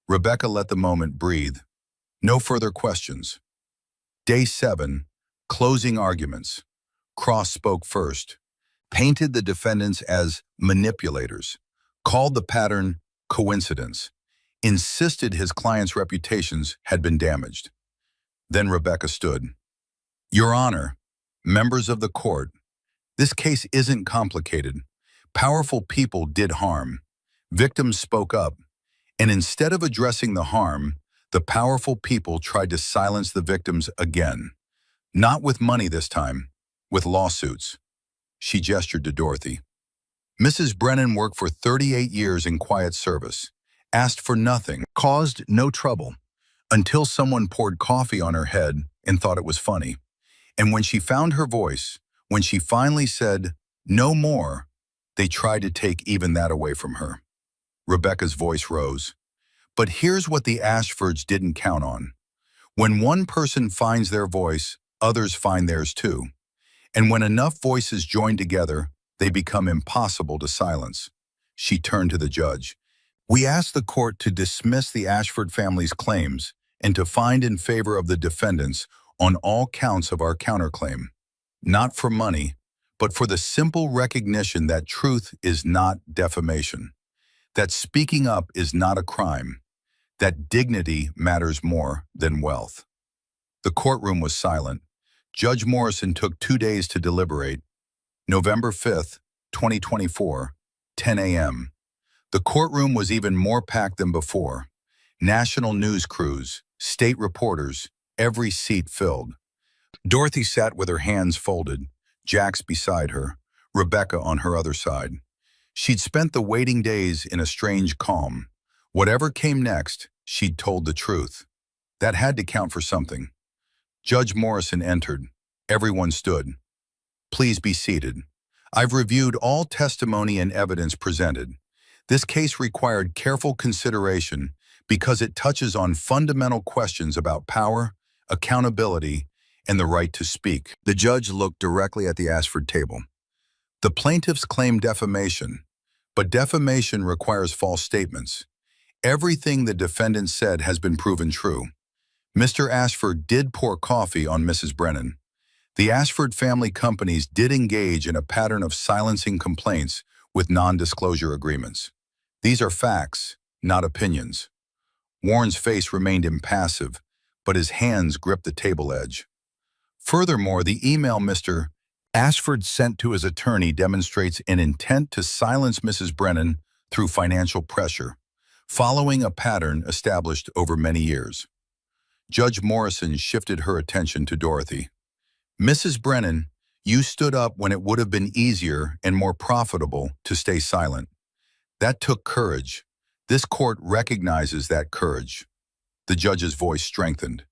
Rebecca let the moment breathe. No further questions. Day 7, closing arguments. Cross spoke first, painted the defendants as manipulators, called the pattern coincidence, insisted his client's reputations had been damaged. Then Rebecca stood. Your Honor, members of the court, this case isn't complicated. Powerful people did harm. Victims spoke up. And instead of addressing the harm, the powerful people tried to silence the victims again. Not with money this time, with lawsuits. She gestured to Dorothy. Mrs. Brennan worked for 38 years in quiet service, asked for nothing, caused no trouble, until someone poured coffee on her head and thought it was funny. And when she found her voice, when she finally said, "No more," they tried to take even that away from her. Rebecca's voice rose. But here's what the Ashfords didn't count on. When one person finds their voice, others find theirs too. And when enough voices join together, they become impossible to silence. She turned to the judge. We ask the court to dismiss the Ashford family's claims and to find in favor of the defendants on all counts of our counterclaim. Not for money, but for the simple recognition that truth is not defamation, that speaking up is not a crime, that dignity matters more than wealth. The courtroom was silent. Judge Morrison took 2 days to deliberate. November 5th, 2024, 10 a.m. The courtroom was even more packed than before. National news crews, state reporters, every seat filled. Dorothy sat with her hands folded, Jax beside her, Rebecca on her other side. She'd spent the waiting days in a strange calm. Whatever came next, she'd told the truth. That had to count for something. Judge Morrison entered. Everyone stood. Please be seated. I've reviewed all testimony and evidence presented. This case required careful consideration because it touches on fundamental questions about power, accountability, and the right to speak. The judge looked directly at the Ashford table. The plaintiffs claim defamation, but defamation requires false statements. Everything the defendant said has been proven true. Mr. Ashford did pour coffee on Mrs. Brennan. The Ashford family companies did engage in a pattern of silencing complaints with non-disclosure agreements. These are facts, not opinions. Warren's face remained impassive, but his hands gripped the table edge. Furthermore, the email Mr. Ashford sent to his attorney demonstrates an intent to silence Mrs. Brennan through financial pressure, following a pattern established over many years. Judge Morrison shifted her attention to Dorothy. Mrs. Brennan, you stood up when it would have been easier and more profitable to stay silent. That took courage. This court recognizes that courage. The judge's voice strengthened.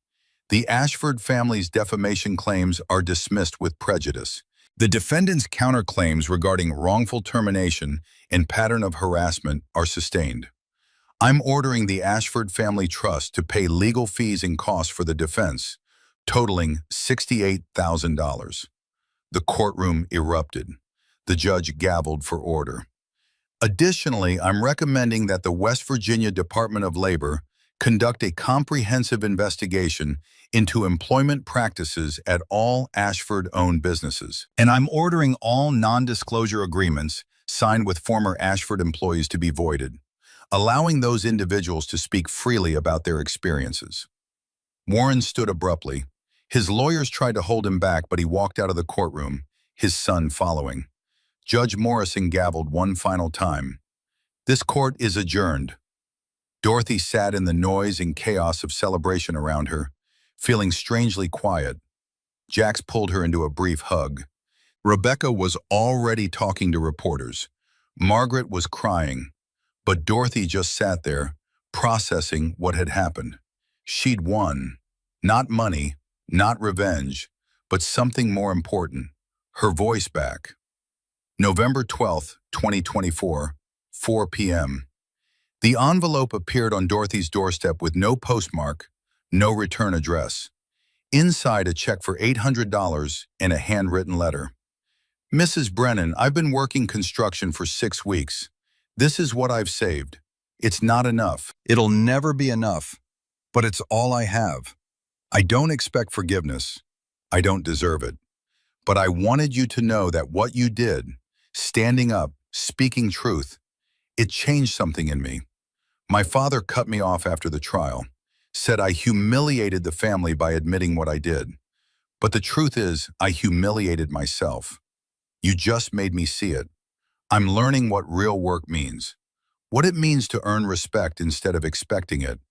The Ashford family's defamation claims are dismissed with prejudice. The defendant's counterclaims regarding wrongful termination and pattern of harassment are sustained. I'm ordering the Ashford Family Trust to pay legal fees and costs for the defense, totaling $68,000. The courtroom erupted. The judge gavelled for order. Additionally, I'm recommending that the West Virginia Department of Labor conduct a comprehensive investigation into employment practices at all Ashford-owned businesses. And I'm ordering all non-disclosure agreements signed with former Ashford employees to be voided, allowing those individuals to speak freely about their experiences. Warren stood abruptly. His lawyers tried to hold him back, but he walked out of the courtroom, his son following. Judge Morrison gavelled one final time. This court is adjourned. Dorothy sat in the noise and chaos of celebration around her, feeling strangely quiet. Jax pulled her into a brief hug. Rebecca was already talking to reporters. Margaret was crying, but Dorothy just sat there, processing what had happened. She'd won. Not money, not revenge, but something more important, her voice back. November 12th, 2024, 4 p.m. The envelope appeared on Dorothy's doorstep with no postmark, no return address. Inside, a check for $800 and a handwritten letter. Mrs. Brennan, I've been working construction for 6 weeks. This is what I've saved. It's not enough. It'll never be enough, but it's all I have. I don't expect forgiveness. I don't deserve it. But I wanted you to know that what you did, standing up, speaking truth, it changed something in me. My father cut me off after the trial, said I humiliated the family by admitting what I did. But the truth is, I humiliated myself. You just made me see it. I'm learning what real work means, what it means to earn respect instead of expecting it.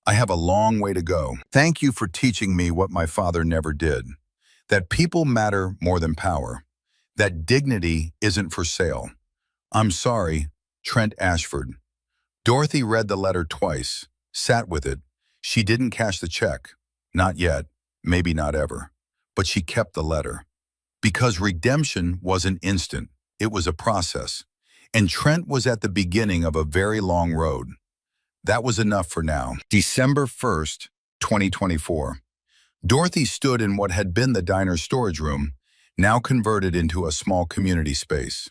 I have a long way to go. Thank you for teaching me what my father never did. that people matter more than power, that dignity isn't for sale. I'm sorry, Trent Ashford. Dorothy read the letter twice, sat with it. She didn't cash the check. Not yet, maybe not ever. But she kept the letter. Because redemption wasn't instant, it was a process. And Trent was at the beginning of a very long road. That was enough for now. December 1st, 2024. Dorothy stood in what had been the diner's storage room, now converted into a small community space.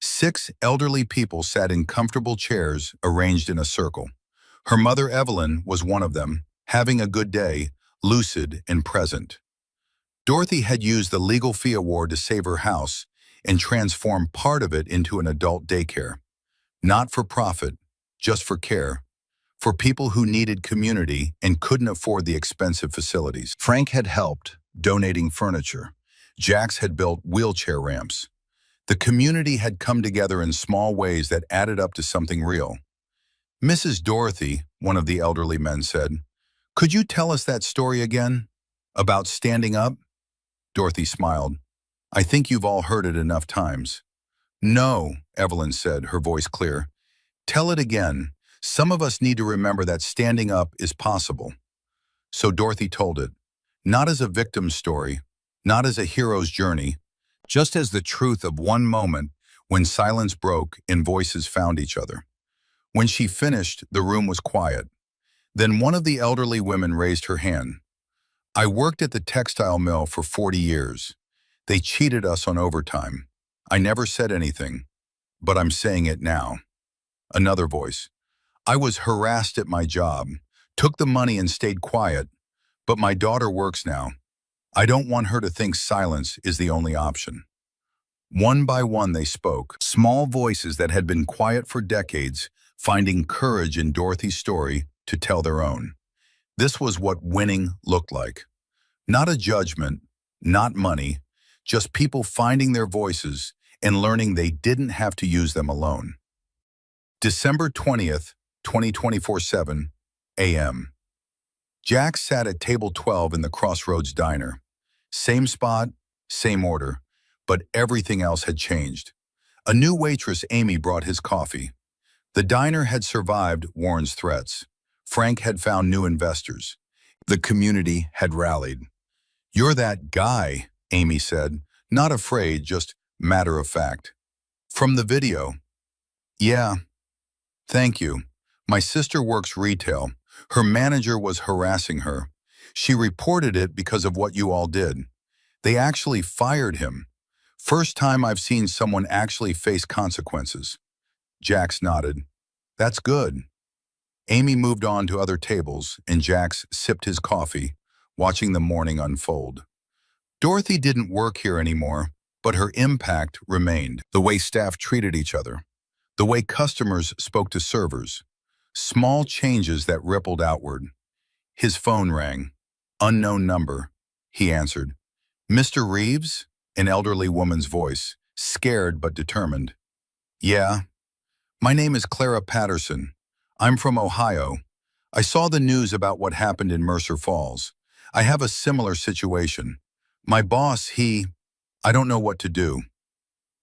6 elderly people sat in comfortable chairs arranged in a circle. Her mother Evelyn was one of them, having a good day, lucid and present. Dorothy had used the legal fee award to save her house and transform part of it into an adult daycare. Not for profit, just for care, for people who needed community and couldn't afford the expensive facilities. Frank had helped, donating furniture. Jax had built wheelchair ramps. The community had come together in small ways that added up to something real. Mrs. Dorothy, one of the elderly men said, "Could you tell us that story again? About standing up?" Dorothy smiled. "I think you've all heard it enough times." "No," Evelyn said, her voice clear. "Tell it again. Some of us need to remember that standing up is possible." So Dorothy told it, not as a victim's story, not as a hero's journey, just as the truth of one moment when silence broke and voices found each other. When she finished, the room was quiet. Then one of the elderly women raised her hand. "I worked at the textile mill for 40 years. They cheated us on overtime. I never said anything, but I'm saying it now." Another voice. "I was harassed at my job, took the money and stayed quiet, but my daughter works now. I don't want her to think silence is the only option." One by one they spoke, small voices that had been quiet for decades, finding courage in Dorothy's story to tell their own. This was what winning looked like. Not a judgment, not money, just people finding their voices and learning they didn't have to use them alone. December 20th, 2024 7 a.m. Jack sat at table 12 in the Crossroads Diner. Same spot, same order, but everything else had changed. A new waitress, Amy, brought his coffee. The diner had survived Warren's threats. Frank had found new investors. The community had rallied. "You're that guy," Amy said, not afraid, just matter of fact. "From the video." "Yeah, thank you. My sister works retail. Her manager was harassing her. She reported it because of what you all did. They actually fired him. First time I've seen someone actually face consequences." Jax nodded. "That's good." Amy moved on to other tables, and Jax sipped his coffee, watching the morning unfold. Dorothy didn't work here anymore, but her impact remained. The way staff treated each other, the way customers spoke to servers, small changes that rippled outward. His phone rang. Unknown number. He answered. "Mr. Reeves?" An elderly woman's voice, scared but determined. "Yeah. My name is Clara Patterson. I'm from Ohio. I saw the news about what happened in Mercer Falls. I have a similar situation. My boss, I don't know what to do."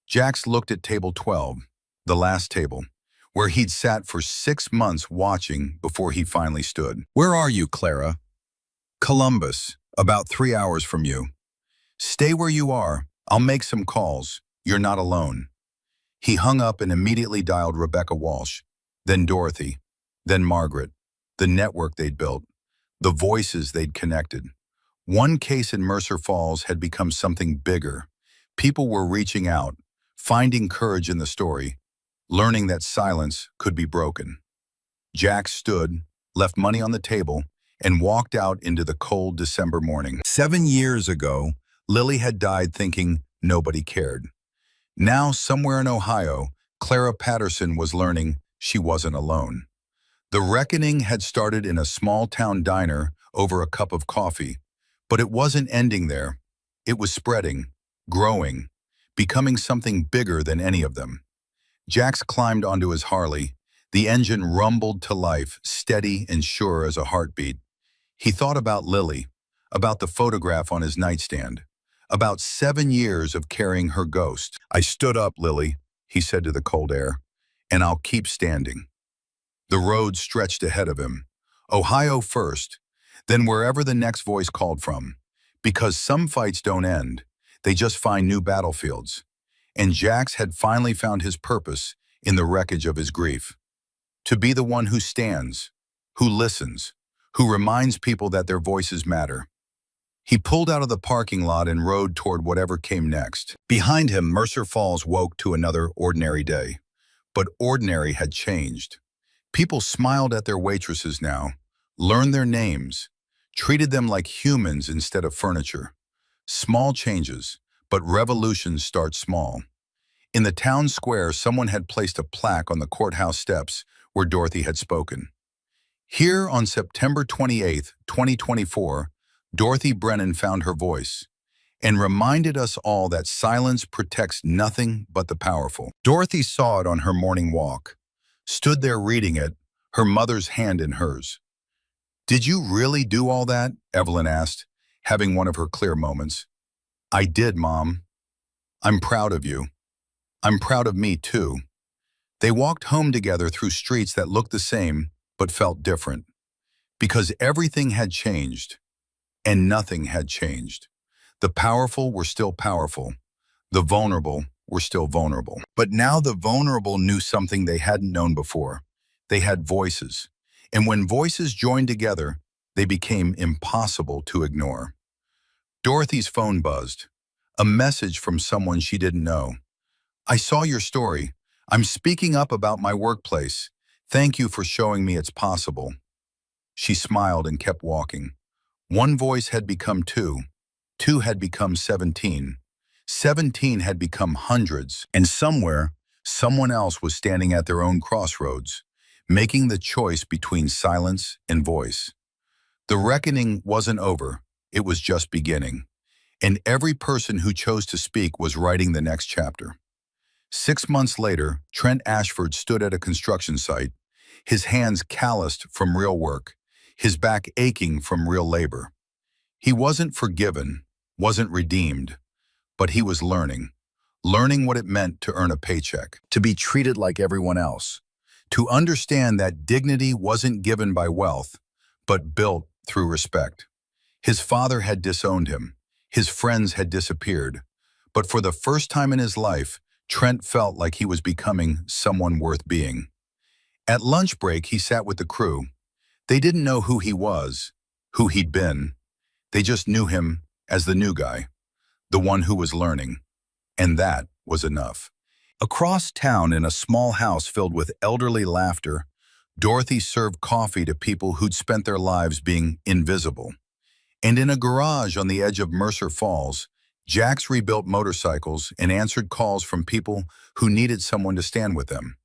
Jax looked at table 12, the last table, where he'd sat for 6 months watching before he finally stood. "Where are you, Clara?" "Columbus, about 3 hours from you." "Stay where you are. I'll make some calls. You're not alone." He hung up and immediately dialed Rebecca Walsh, then Dorothy, then Margaret, the network they'd built, the voices they'd connected. One case in Mercer Falls had become something bigger. People were reaching out, finding courage in the story, learning that silence could be broken. Jack stood, left money on the table, and walked out into the cold December morning. 7 years ago, Lily had died thinking nobody cared. Now, somewhere in Ohio, Clara Patterson was learning she wasn't alone. The reckoning had started in a small-town diner over a cup of coffee, but it wasn't ending there. It was spreading, growing, becoming something bigger than any of them. Jax climbed onto his Harley. The engine rumbled to life, steady and sure as a heartbeat. He thought about Lily, about the photograph on his nightstand, About 7 years of carrying her ghost. I stood up, Lily, he said to the cold air, and I'll keep standing. The road stretched ahead of him. Ohio first, then wherever the next voice called from. Because some fights don't end, they just find new battlefields. And Jax had finally found his purpose in the wreckage of his grief. To be the one who stands, who listens, who reminds people that their voices matter. He pulled out of the parking lot and rode toward whatever came next. Behind him, Mercer Falls woke to another ordinary day. But ordinary had changed. People smiled at their waitresses now, learned their names, treated them like humans instead of furniture. Small changes, but revolutions start small. In the town square, someone had placed a plaque on the courthouse steps where Dorothy had spoken. Here on September 28, 2024, Dorothy Brennan found her voice and reminded us all that silence protects nothing but the powerful. Dorothy saw it on her morning walk, stood there reading it, her mother's hand in hers. "Did you really do all that?" Evelyn asked, having one of her clear moments. "I did, Mom. I'm proud of you. I'm proud of me, too." They walked home together through streets that looked the same but felt different. Because everything had changed, and nothing had changed. The powerful were still powerful. The vulnerable were still vulnerable. But now the vulnerable knew something they hadn't known before. They had voices. And when voices joined together, they became impossible to ignore. Dorothy's phone buzzed. A message from someone she didn't know. "I saw your story. I'm speaking up about my workplace. Thank you for showing me it's possible." She smiled and kept walking. One voice had become two. Two had become 17. 17 had become hundreds. And somewhere, someone else was standing at their own crossroads, making the choice between silence and voice. The reckoning wasn't over. It was just beginning. And every person who chose to speak was writing the next chapter. 6 months later, Trent Ashford stood at a construction site, his hands calloused from real work, his back aching from real labor. He wasn't forgiven, wasn't redeemed, but he was learning what it meant to earn a paycheck, to be treated like everyone else, to understand that dignity wasn't given by wealth, but built through respect. His father had disowned him, his friends had disappeared, but for the first time in his life, Trent felt like he was becoming someone worth being. At lunch break, he sat with the crew. They didn't know who he was, who he'd been. They just knew him as the new guy, the one who was learning. And that was enough. Across town, in a small house filled with elderly laughter, Dorothy served coffee to people who'd spent their lives being invisible. And in a garage on the edge of Mercer Falls, Jax rebuilt motorcycles and answered calls from people who needed someone to stand with them.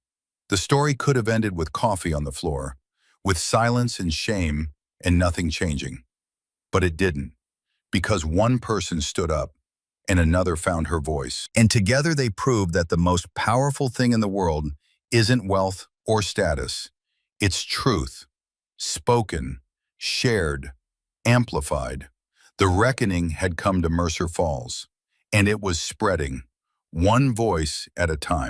The story could have ended with coffee on the floor, with silence and shame and nothing changing. But it didn't, because one person stood up and another found her voice. And together they proved that the most powerful thing in the world isn't wealth or status. It's truth, spoken, shared, amplified. The reckoning had come to Mercer Falls, and it was spreading, one voice at a time.